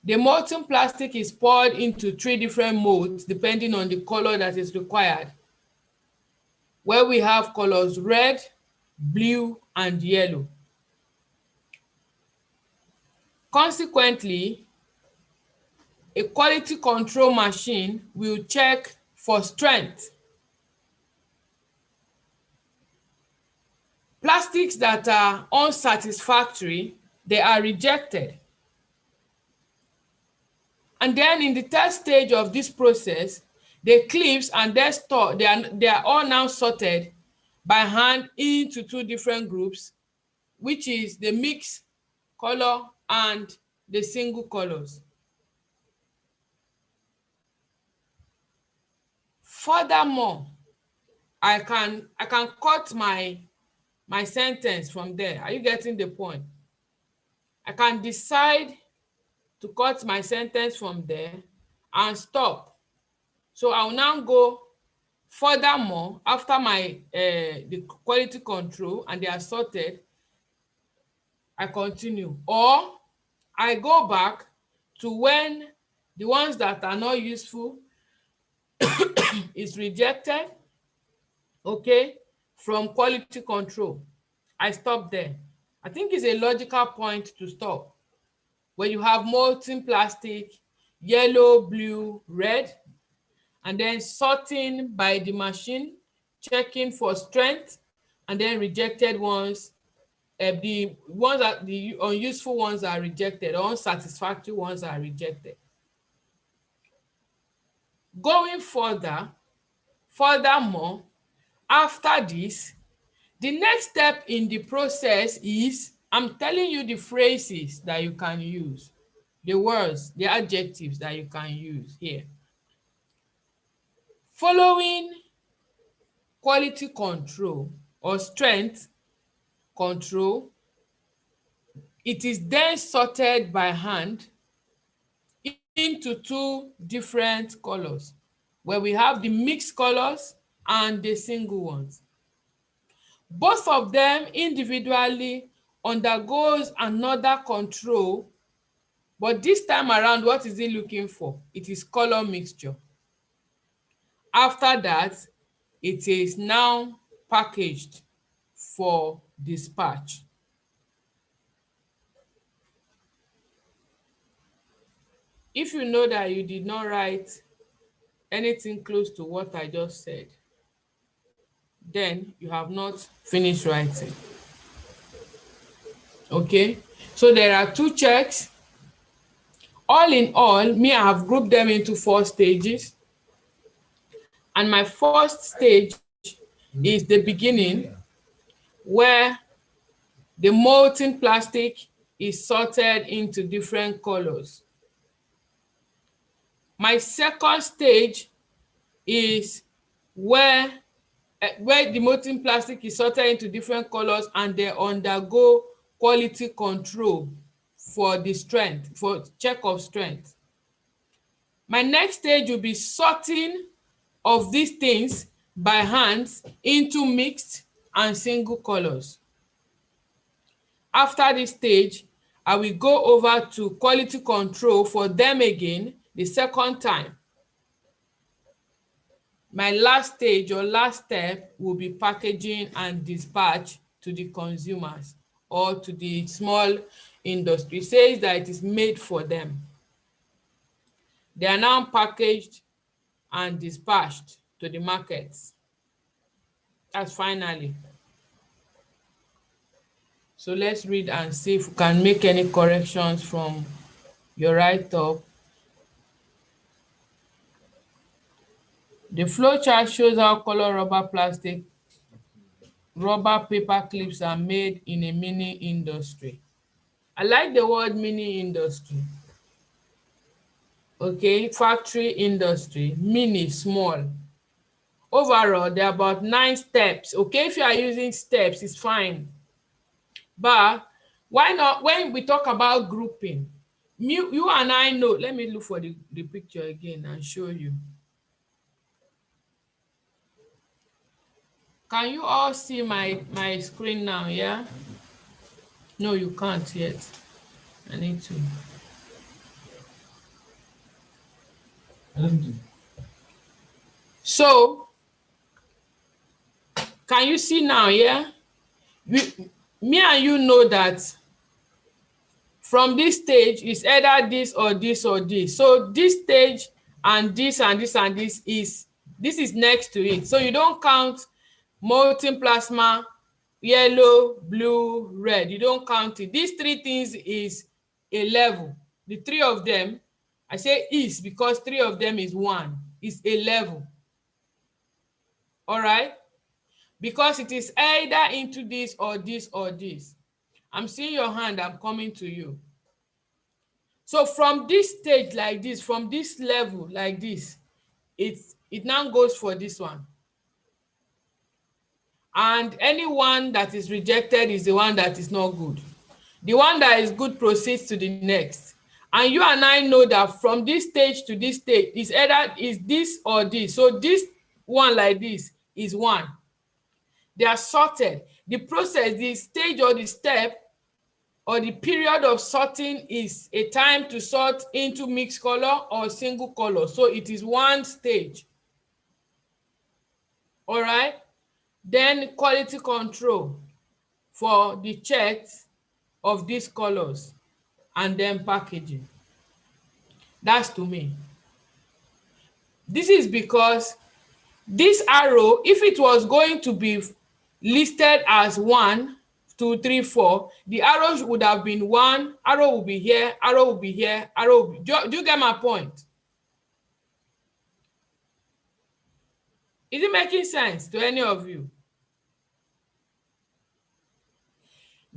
the molten plastic is poured into 3 different molds depending on the color that is required, where we have colors red, blue, and yellow. Consequently, a quality control machine will check for strength Plastics that are unsatisfactory, they are rejected. And then in the third stage of this process, the clips and their store, they are all now sorted by hand into two different groups, which is the mixed color and the single colors. Furthermore, I can cut my sentence from there. Are you getting the point? I can decide to cut my sentence from there and stop. So I'll now go furthermore after my the quality control and they are sorted. I continue, or I go back to when the ones that are not useful is rejected, okay, from quality control. I stop there. I think it's a logical point to stop. When you have molten plastic, yellow, blue, red, and then sorting by the machine, checking for strength, and then rejected ones, the ones that the unuseful ones are rejected, or unsatisfactory ones are rejected. Going furthermore, after this, the next step in the process is, I'm telling you the phrases that you can use, the words, the adjectives that you can use here. Following quality control or strength control, it is then sorted by hand into two different colors, where we have the mixed colors and the single ones. Both of them individually undergoes another control, but this time around, what is it looking for? It is color mixture. After that, it is now packaged for dispatch. If you know that you did not write anything close to what I just said, then you have not finished writing. Okay, so there are two checks. All in all, me, I have grouped them into 4 stages. And my first stage is the beginning, where the molten plastic is sorted into different colors. My second stage is where the molten plastic is sorted into different colors and they undergo quality control for the strength, for check of strength. My next stage will be sorting of these things by hands into mixed and single colors. After this stage, I will go over to quality control for them again the second time. My last stage or last step will be packaging and dispatch to the consumers or to the small industry. It says that it is made for them. They are now packaged and dispatched to the markets. That's finally. So let's read and see if we can make any corrections from your write-up. The flowchart shows how color rubber paper clips are made in a mini industry. I like the word mini industry. Okay, factory industry, mini, small. Overall, there are about 9 steps. Okay, if you are using steps, it's fine. But why not, when we talk about grouping, you and I know, let me look for the picture again and show you. Can you all see my screen now, yeah? No, you can't yet. I need to. So, can you see now, yeah? Me and you know that from this stage is either this or this or this. So this stage and this and this and this is next to it. So you don't count molten plasma yellow, blue, red. You don't count it. These three things is a level. The three of them, I say is because three of them is one. It's a level. All right? Because it is either into this or this or this. I'm seeing your hand. I'm coming to you. So from this stage like this, from this level like this, it now goes for this one. And anyone that is rejected is the one that is not good. The one that is good proceeds to the next. And you and I know that from this stage to this stage is either is this or this. So this one like this is one. They are sorted. The process, the stage or the step or the period of sorting is a time to sort into mixed color or single color. So it is one stage. All right. Then quality control for the checks of these colors, and then packaging. That's to me. This is because this arrow, if it was going to be listed as 1, 2, 3, 4, the arrows would have been 1, arrow will be here, arrow will be here, arrow will be, do you get my point? Is it making sense to any of you?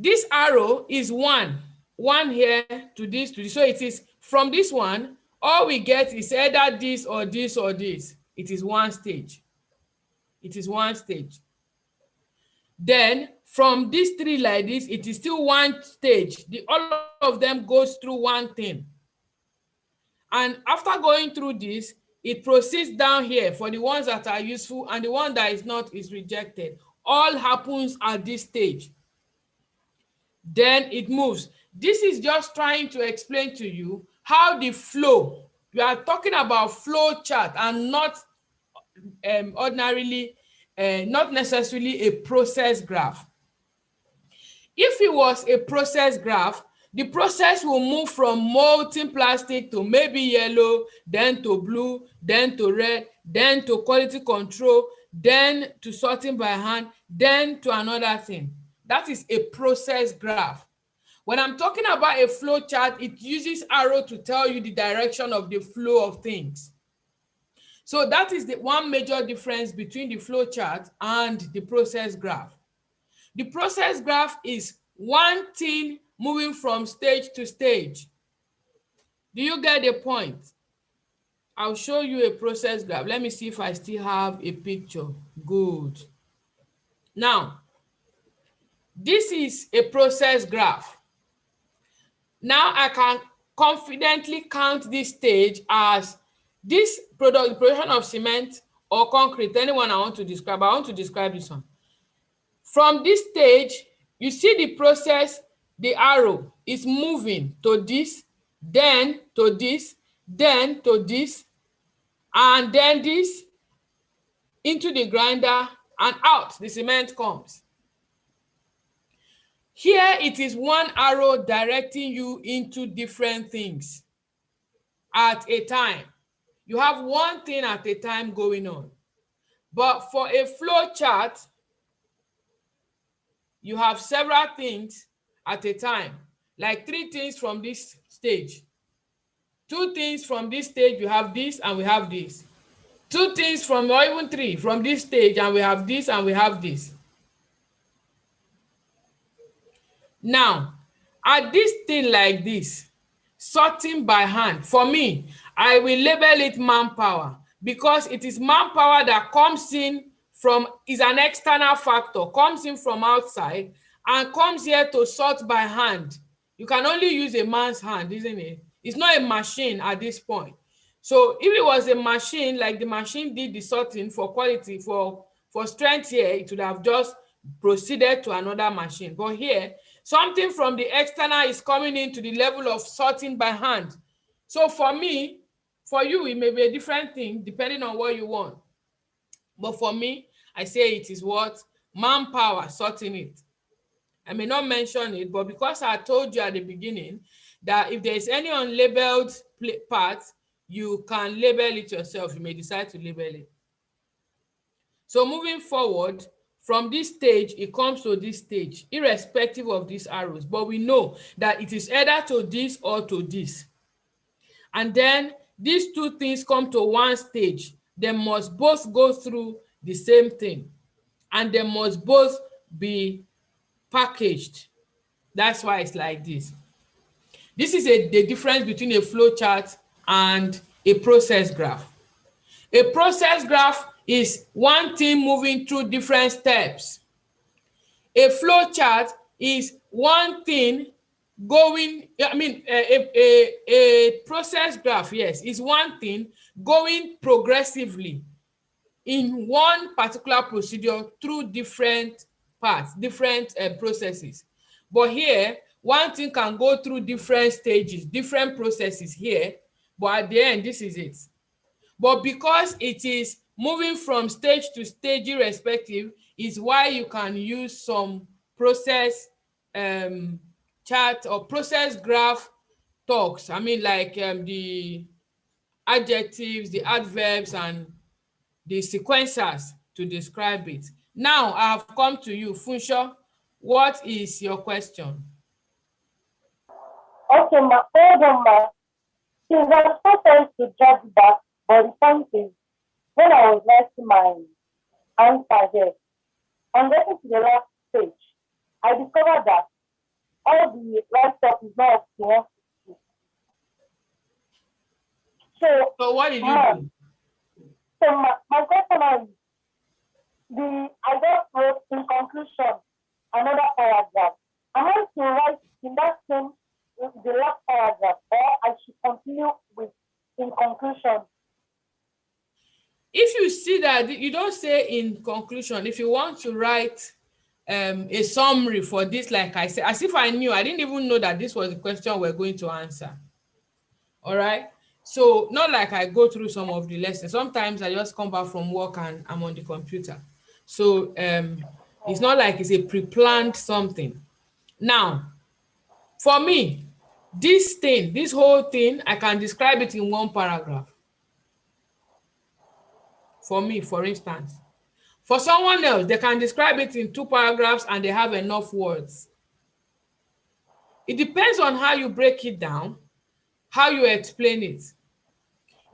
This arrow is 1 here to this to this. So it is from this one, all we get is either this or this or this. It is one stage. It is one stage. Then from these three like this, it is still one stage. All of them goes through one thing. And after going through this, it proceeds down here for the ones that are useful, and the one that is not is rejected. All happens at this stage. Then it moves. This is just trying to explain to you how the flow, we are talking about flow chart and not ordinarily, not necessarily a process graph. If it was a process graph, the process will move from molten plastic to maybe yellow, then to blue, then to red, then to quality control, then to sorting by hand, then to another thing. That is a process graph. When I'm talking about a flow chart, it uses arrow to tell you the direction of the flow of things. So that is the one major difference between the flow chart and the process graph. The process graph is one thing moving from stage to stage. Do you get the point? I'll show you a process graph. Let me see if I still have a picture. Good. Now, this is a process graph. Now I can confidently count this stage as this product, the production of cement or concrete, anyone I want to describe. I want to describe this one. From this stage, you see the process, the arrow is moving to this, then to this, then to this, and then this into the grinder, and out the cement comes. Here it is one arrow directing you into different things at a time. You have one thing at a time going on. But for a flow chart, you have several things at a time, like 3 things from this stage. 2 things from this stage, you have this and we have this. 2 things from, or even 3 from this stage, and we have this and we have this. Now, at this thing like this, sorting by hand, for me, I will label it manpower, because it is manpower that comes in from, is an external factor, comes in from outside and comes here to sort by hand. You can only use a man's hand, isn't it? It's not a machine at this point. So if it was a machine, like the machine did the sorting for quality, for strength here, it would have just proceeded to another machine. But here, something from the external is coming into the level of sorting by hand. So for me, for you, it may be a different thing depending on what you want. But for me, I say it is what? Manpower sorting it. I may not mention it, but because I told you at the beginning that if there is any unlabeled part, you can label it yourself. You may decide to label it. So moving forward, from this stage, it comes to this stage, irrespective of these arrows. But we know that it is either to this or to this. And then these two things come to one stage. They must both go through the same thing. And they must both be packaged. That's why it's like this. This is the difference between a flow chart and a process graph. A process graph is one thing moving through different steps. A flow chart is one thing going, a process graph, yes, is one thing going progressively in one particular procedure through different parts, different processes. But here, one thing can go through different stages, different processes here, but at the end, this is it. But because it is moving from stage to stage irrespective, is why you can use some process chart or process graph talks. I mean, like the adjectives, the adverbs, and the sequencers to describe it. Now I have come to you, Funsho. What is your question? Okay, ma. Hold on, ma. Since I'm so sorry to judge that, but the point is, when I was writing my answer here, on getting to the last stage, I discovered that all the right stuff is not up to 160. So what did you do? So my question is, I just wrote in conclusion another paragraph. Am I to write in that same the last paragraph, or I should continue with in conclusion? If you see that you don't say in conclusion, if you want to write a summary for this, like I said, as if I knew, I didn't even know that this was the question we're going to answer. All right. So not like I go through some of the lessons. Sometimes I just come back from work and I'm on the computer. So it's not like it's a pre-planned something. Now, for me, this whole thing, I can describe it in one paragraph. For me, for instance. For someone else, they can describe it in 2 paragraphs and they have enough words. It depends on how you break it down, how you explain it.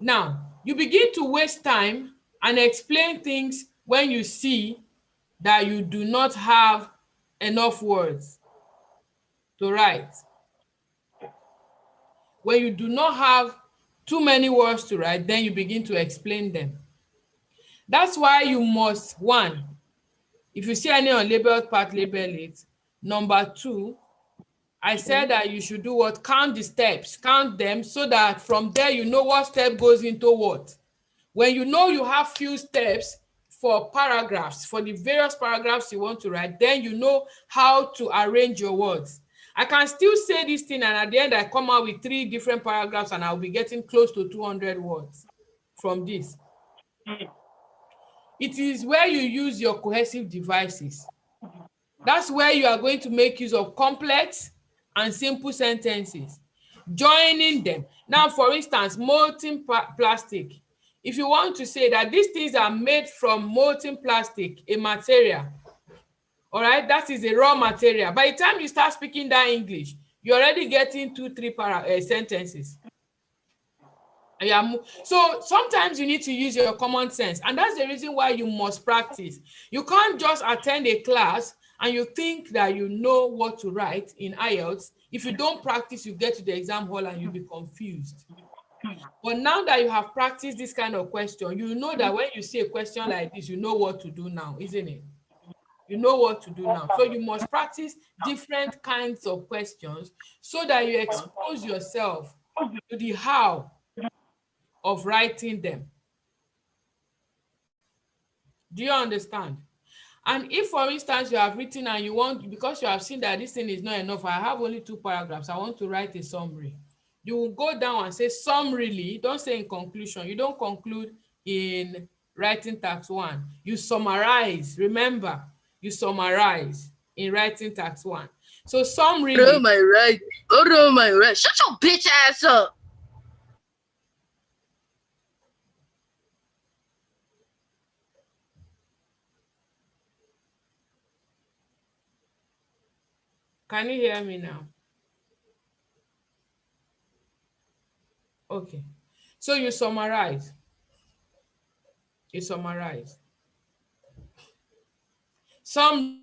Now, you begin to waste time and explain things when you see that you do not have enough words to write. When you do not have too many words to write, then you begin to explain them. That's why you must, 1, if you see any unlabeled part, label it. Number 2, I said that you should do what? Count the steps, count them, so that from there you know what step goes into what. When you know you have few steps for paragraphs, for the various paragraphs you want to write, then you know how to arrange your words. I can still say this thing and at the end I come out with 3 different paragraphs and I'll be getting close to 200 words from this. It is where you use your cohesive devices. That's where you are going to make use of complex and simple sentences, joining them. Now, for instance, molten plastic. If you want to say that these things are made from molten plastic, a material, all right, that is a raw material. By the time you start speaking that English, you're already getting 2-3 sentences. So sometimes you need to use your common sense, and that's the reason why you must practice. You can't just attend a class and you think that you know what to write in IELTS. If you don't practice, you get to the exam hall and you'll be confused. But now that you have practiced this kind of question, you know that when you see a question like this, you know what to do now, isn't it? You know what to do now. So you must practice different kinds of questions so that you expose yourself to the how of writing them. Do you understand? And if, for instance, you have written and you want, because you have seen that this thing is not enough, I have only 2 paragraphs, I want to write a summary. You will go down and say summarily, don't say in conclusion. You don't conclude in writing tax 1. You summarize, remember, you summarize in writing tax 1. So summarily. Oh my right. Oh my right. Shut your bitch ass up. Can you hear me now? Okay. So you summarize. You summarize. Some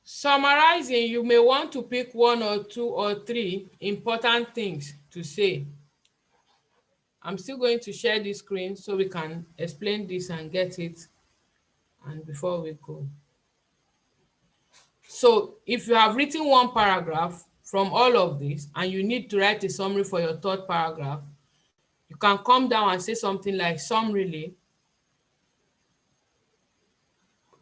summarizing, you may want to pick one or two or three important things to say. I'm still going to share this screen so we can explain this and get it, and before we go. So if you have written one paragraph from all of this and you need to write a summary for your third paragraph, you can come down and say something like, summarily,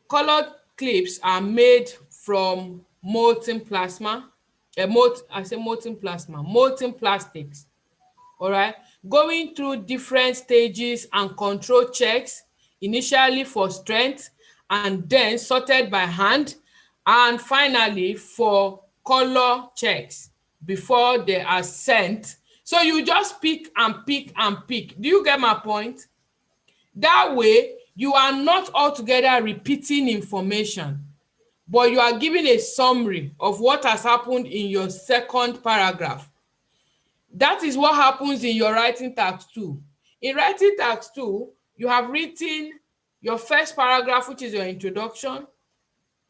colored clips are made from molten plasma, molten plastics, all right, going through different stages and control checks, initially for strength and then sorted by hand, and finally for color checks before they are sent. So you just pick and pick and pick. Do you get my point? That way, you are not altogether repeating information, but you are giving a summary of what has happened in your second paragraph. That is what happens in your writing task 2. In writing task 2, you have written your first paragraph, which is your introduction,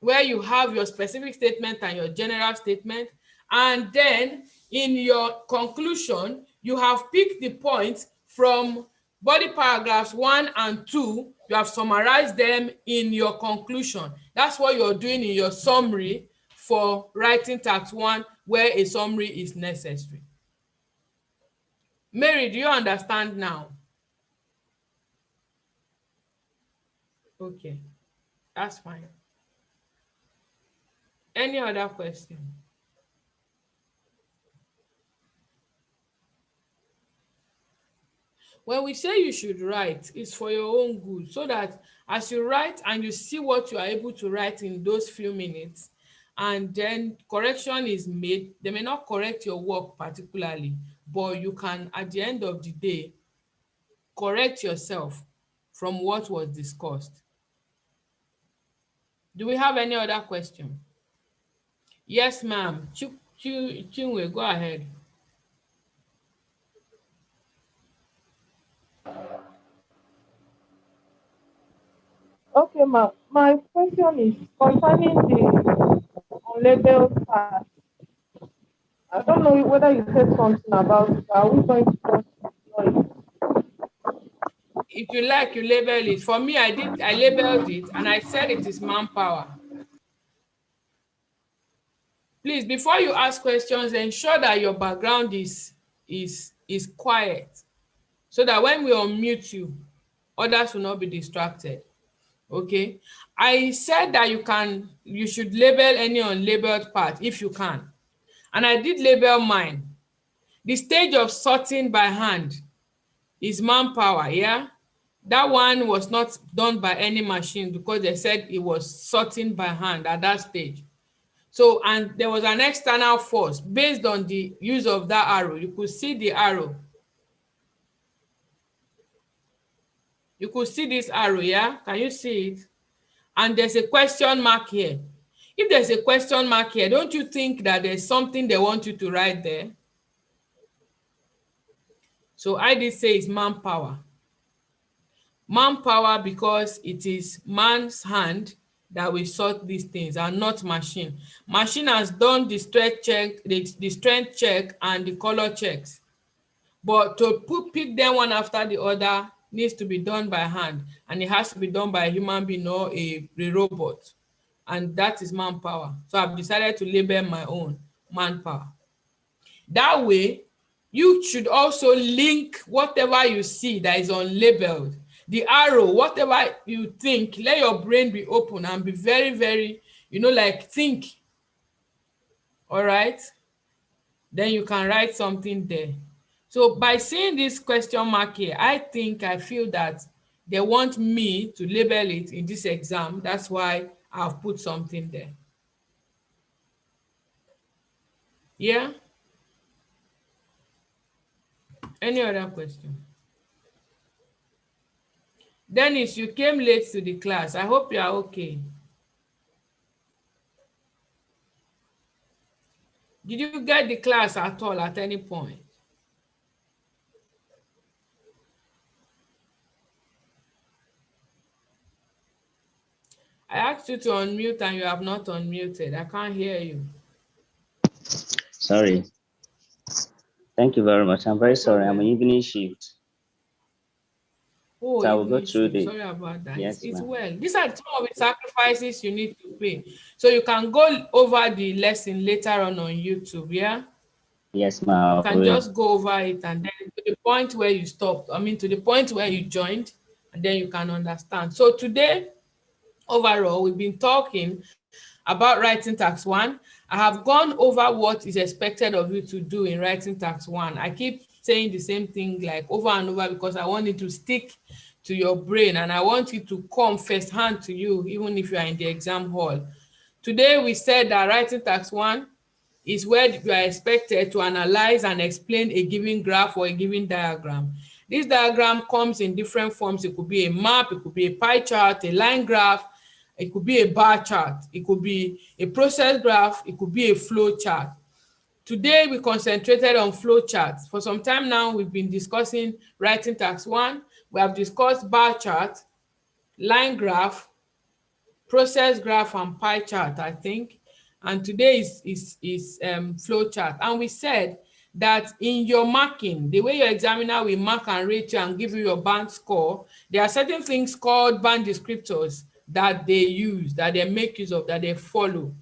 where you have your specific statement and your general statement. And then in your conclusion, you have picked the points from body paragraphs 1 and 2. You have summarized them in your conclusion. That's what you're doing in your summary for writing task 1, where a summary is necessary. Mary, do you understand now? Okay, that's fine. Any other question? When we say you should write, it's for your own good, so that as you write and you see what you are able to write in those few minutes, and then correction is made, they may not correct your work particularly, but you can, at the end of the day, correct yourself from what was discussed. Do we have any other question? Yes, ma'am. Chinwe, go ahead. Okay, ma. My question is concerning the unlabeled part. I don't know whether you said something about it. Are we going to just ignore it? If you like, you label it. For me, I labeled it and I said it is manpower. Please, before you ask questions, ensure that your background is quiet, so that when we unmute you, others will not be distracted. Okay, I said that you should label any unlabeled part if you can, and I did label mine. The stage of sorting by hand is manpower. Yeah, that one was not done by any machine because they said it was sorting by hand at that stage. So, and there was an external force based on the use of that arrow. You could see the arrow. You could see this arrow, yeah? Can you see it? And there's a question mark here. If there's a question mark here, don't you think that there's something they want you to write there? So I did say it's manpower. Manpower, because it is man's hand that will sort these things and not machine. Machine has done the strength check, the strength check and the color checks. But to pick them one after the other needs to be done by hand, and it has to be done by a human being or a robot. And that is manpower. So I've decided to label my own manpower. That way, you should also link whatever you see that is unlabeled. the arrow, whatever you think, let your brain be open and be very, very, like think. All right. Then you can write something there. So by seeing this question mark here, I feel that they want me to label it in this exam. That's why I've put something there. Yeah. Any other question? Dennis, you came late to the class. I hope you are okay. Did you get the class at all at any point? I asked you to unmute and you have not unmuted. I can't hear you. Sorry. Thank you very much. I'm very sorry. I'm an evening shift. Oh, so I will go evening through shift. the. Sorry about that. Yes, It's ma'am. well. These are some of the sacrifices you need to pay. So you can go over the lesson later on YouTube, yeah? Yes, ma'am. You can just go over it and then to the point where you stopped. I mean, to the point where you joined, and then you can understand. So today, overall, we've been talking about writing tax 1. I have gone over what is expected of you to do in writing tax 1. I keep saying the same thing like over and over because I want it to stick to your brain and I want it to come firsthand to you, even if you are in the exam hall. Today, we said that writing tax 1 is where you are expected to analyze and explain a given graph or a given diagram. This diagram comes in different forms. It could be a map, it could be a pie chart, a line graph, it could be a bar chart, it could be a process graph, it could be a flow chart. Today, we concentrated on flow charts. For some time now, we've been discussing writing tax 1. We have discussed bar chart, line graph, process graph, and pie chart, I think. And today is flow chart. And we said that in your marking, the way your examiner will mark and rate you and give you your band score, there are certain things called band descriptors that they use, that they make use of, that they follow.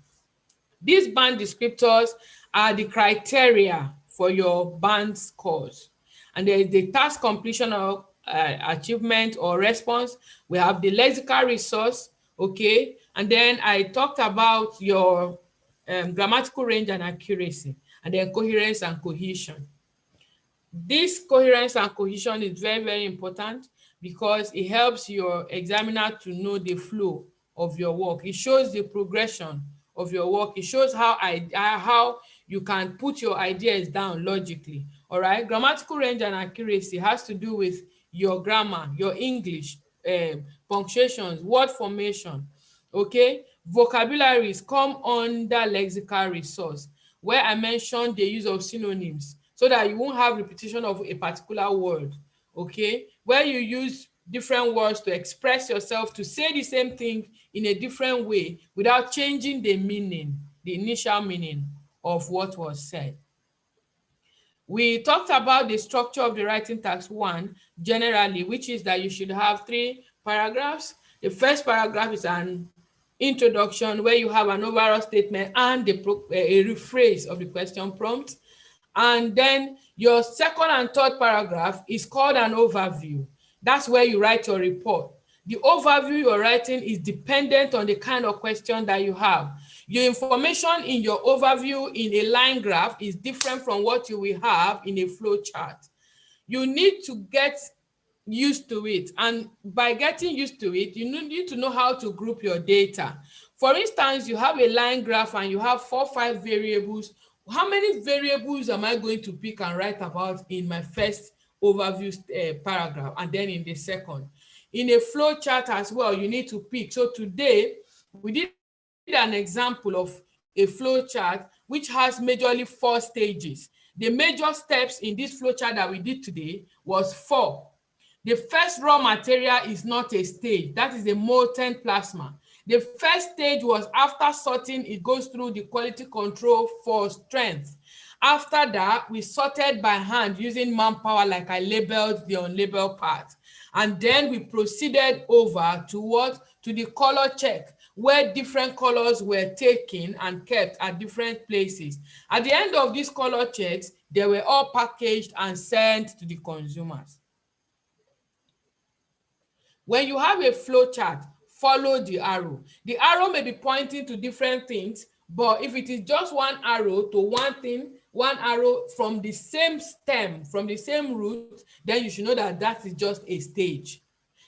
These band descriptors are the criteria for your band scores. And there is the task completion or achievement or response. We have the lexical resource, okay? And then I talked about your grammatical range and accuracy, and then coherence and cohesion. This coherence and cohesion is very, very important because it helps your examiner to know the flow of your work. It shows the progression of your work. It shows how you can put your ideas down logically. All right. Grammatical range and accuracy has to do with your grammar, your English, punctuations, word formation. Okay. Vocabularies come under lexical resource, where I mentioned the use of synonyms so that you won't have repetition of a particular word. Okay. Where you use different words to express yourself, to say the same thing in a different way without changing the meaning, the initial meaning of what was said. We talked about the structure of the writing task 1 generally, which is that you should have 3 paragraphs. The first paragraph is an introduction where you have an overall statement and a rephrase of the question prompt. And then your second and third paragraph is called an overview. That's where you write your report. The overview you're writing is dependent on the kind of question that you have. Your information in your overview in a line graph is different from what you will have in a flow chart. You need to get used to it. And by getting used to it, you need to know how to group your data. For instance, you have a line graph and you have 4 or 5 variables. How many variables am I going to pick and write about in my first overview paragraph and then in the second? In a flow chart as well, you need to pick. So today, we did an example of a flow chart which has majorly 4 stages. The major steps in this flow chart that we did today was 4. The first raw material is not a stage. That is a molten plasma. The first stage was after sorting, it goes through the quality control for strength. After that, we sorted by hand using manpower, like I labeled the unlabeled part. And then we proceeded over to what? To the color check, where different colors were taken and kept at different places. At the end of these color checks, they were all packaged and sent to the consumers. When you have a flow chart, follow the arrow. The arrow may be pointing to different things, but if it is just one arrow to one thing, one arrow from the same stem, from the same root, then you should know that that is just a stage.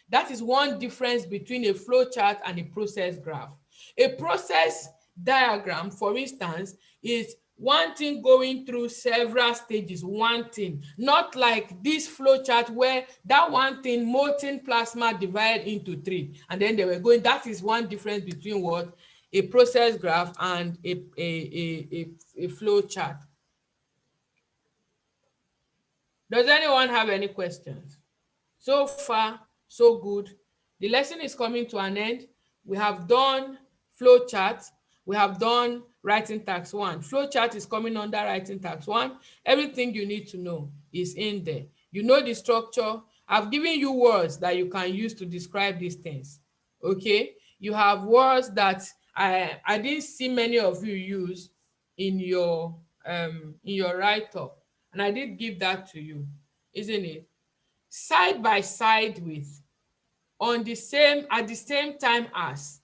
That is one difference between a flow chart and a process graph. A process diagram, for instance, is one thing going through several stages, one thing, not like this flow chart where that one thing, molten plasma, divided into three, and then they were going. That is one difference between what a process graph and a flow chart. Does anyone have any questions? So far, so good. The lesson is coming to an end. We have done flow chart. We have done writing task 1. Flow chart is coming under writing task 1. Everything you need to know is in there. You know the structure. I've given you words that you can use to describe these things. Okay? You have words that I didn't see many of you use in your write-up. And I did give that to you, isn't it? Side by side with, on the same, at the same time as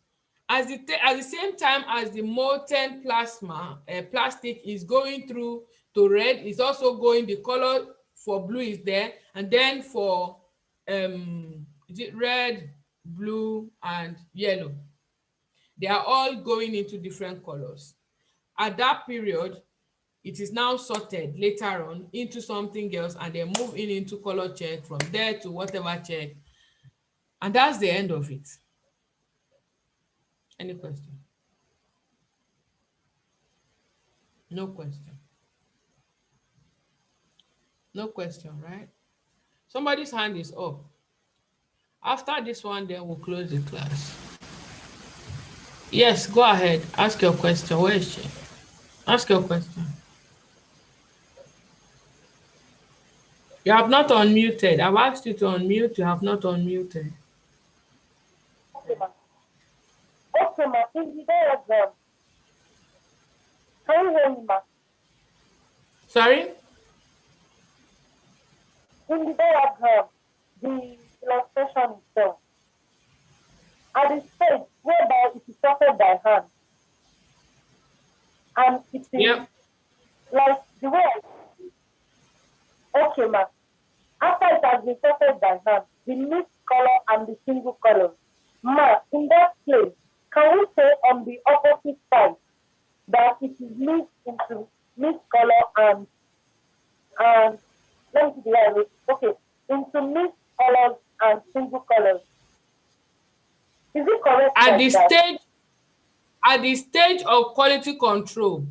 the same time as the molten plasma plastic is going through to red, is also going, the color for blue is there, and then for is it red, blue, and yellow, they are all going into different colors. At that period, it is now sorted later on into something else, and then move into color check, from there to whatever check, and that's the end of it. Any question? No question. No question, right? Somebody's hand is up. After this one, then we'll close the class. Yes, go ahead. Ask your question. Where is she? Ask your question. You have not unmuted. I've asked you to unmute. You have not unmuted. Okay, ma. Okay, ma. In the diagram, can you hear me, ma? Sorry? In the diagram, the illustration is done. At the stage whereby it is sorted by hand, and it is like the way I see it. Okay, ma. After it has been sorted by hand, the mixed color and the single color. Ma, in that place, can we say on the opposite side that it is mixed into mixed color and let me see the way. Okay, into mixed colors and single colors. Is it correct? At the stage of quality control,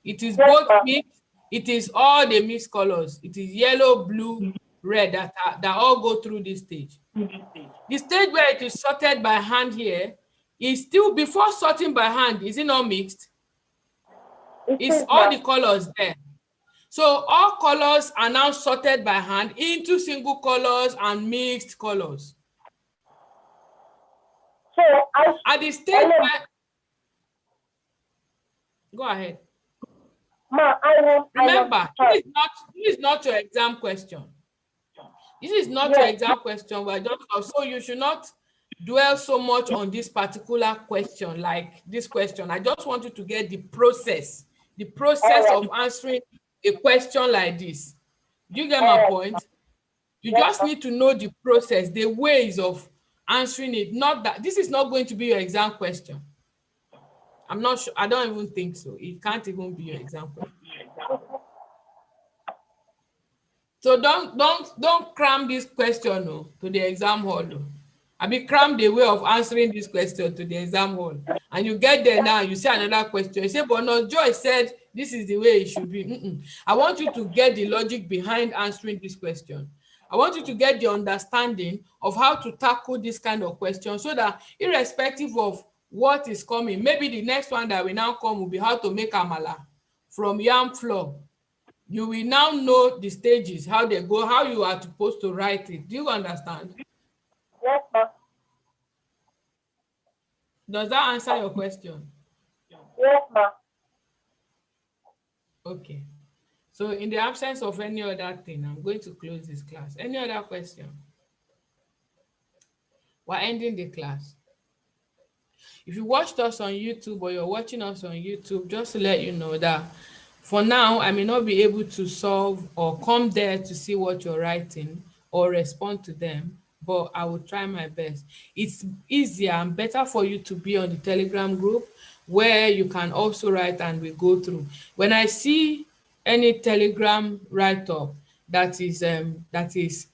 it is both mixed. It is all the mixed colors. It is yellow, blue, red that all go through this stage. The stage where it is sorted by hand here is still, before sorting by hand, is it not mixed? It's all the colors there. So all colors are now sorted by hand into single colors and mixed colors. So at the stage where, go ahead. Ma, remember, this is not your exam question. This is not your exam question. So you should not dwell so much on this particular question, like this question. I just want you to get the process of answering a question like this. Do you get my point? You just need to know the process, the ways of answering it. Not that this is not going to be your exam question. I'm not sure. I don't even think so. It can't even be your exam question. So don't cram this question to the exam hall. I mean, cram the way of answering this question to the exam hall. And you get there now, you see another question. You say, but no, Joy said this is the way it should be. I want you to get the logic behind answering this question. I want you to get the understanding of how to tackle this kind of question, so that irrespective of what is coming, maybe the next one that will now come will be how to make amala from yam flour. You will now know the stages, how they go, how you are supposed to write it. Do you understand? Yes, ma'am. Does that answer your question? Yes, ma'am. Okay. So in the absence of any other thing, I'm going to close this class. Any other question? We're ending the class. If you watched us on YouTube or you're watching us on YouTube, just to let you know that for now, I may not be able to solve or come there to see what you're writing or respond to them, but I will try my best. It's easier and better for you to be on the Telegram group where you can also write and we go through. When I see any Telegram write-up that is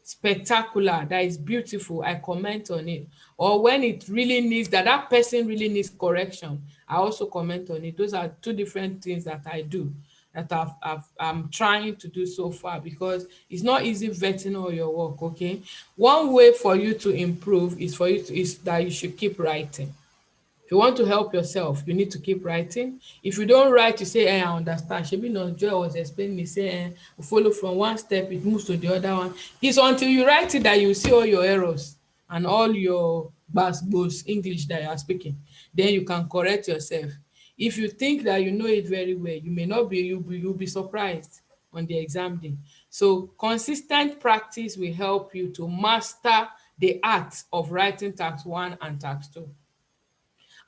spectacular, that is beautiful, I comment on it. Or when it really needs that person really needs correction, I also comment on it. Those are two different things that I do, that I'm trying to do so far, because it's not easy vetting all your work. Okay, one way for you to improve is that you should keep writing. If you want to help yourself, you need to keep writing. If you don't write, you say, I understand. Shebi no, Joy was explaining me, say, we follow from one step, it moves to the other one. It's until you write it that you see all your errors and all your bas English that you are speaking. Then you can correct yourself. If you think that you know it very well, you may not be, you'll be surprised on the exam day. So consistent practice will help you to master the art of writing tax 1 and tax 2.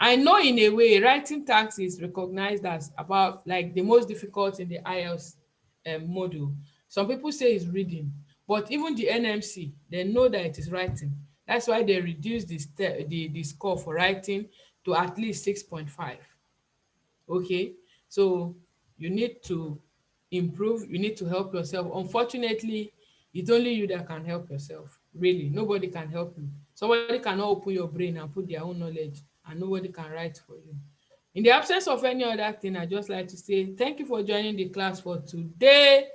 I know in a way writing tax is recognized as about like the most difficult in the IELTS module. Some people say it's reading, but even the NMC, they know that it is writing. That's why they reduce the score for writing to at least 6.5. Okay, so you need to improve, you need to help yourself. Unfortunately, it's only you that can help yourself. Really, nobody can help you. Somebody cannot open your brain and put their own knowledge, and nobody can write for you. In the absence of any other thing, I just like to say thank you for joining the class for today.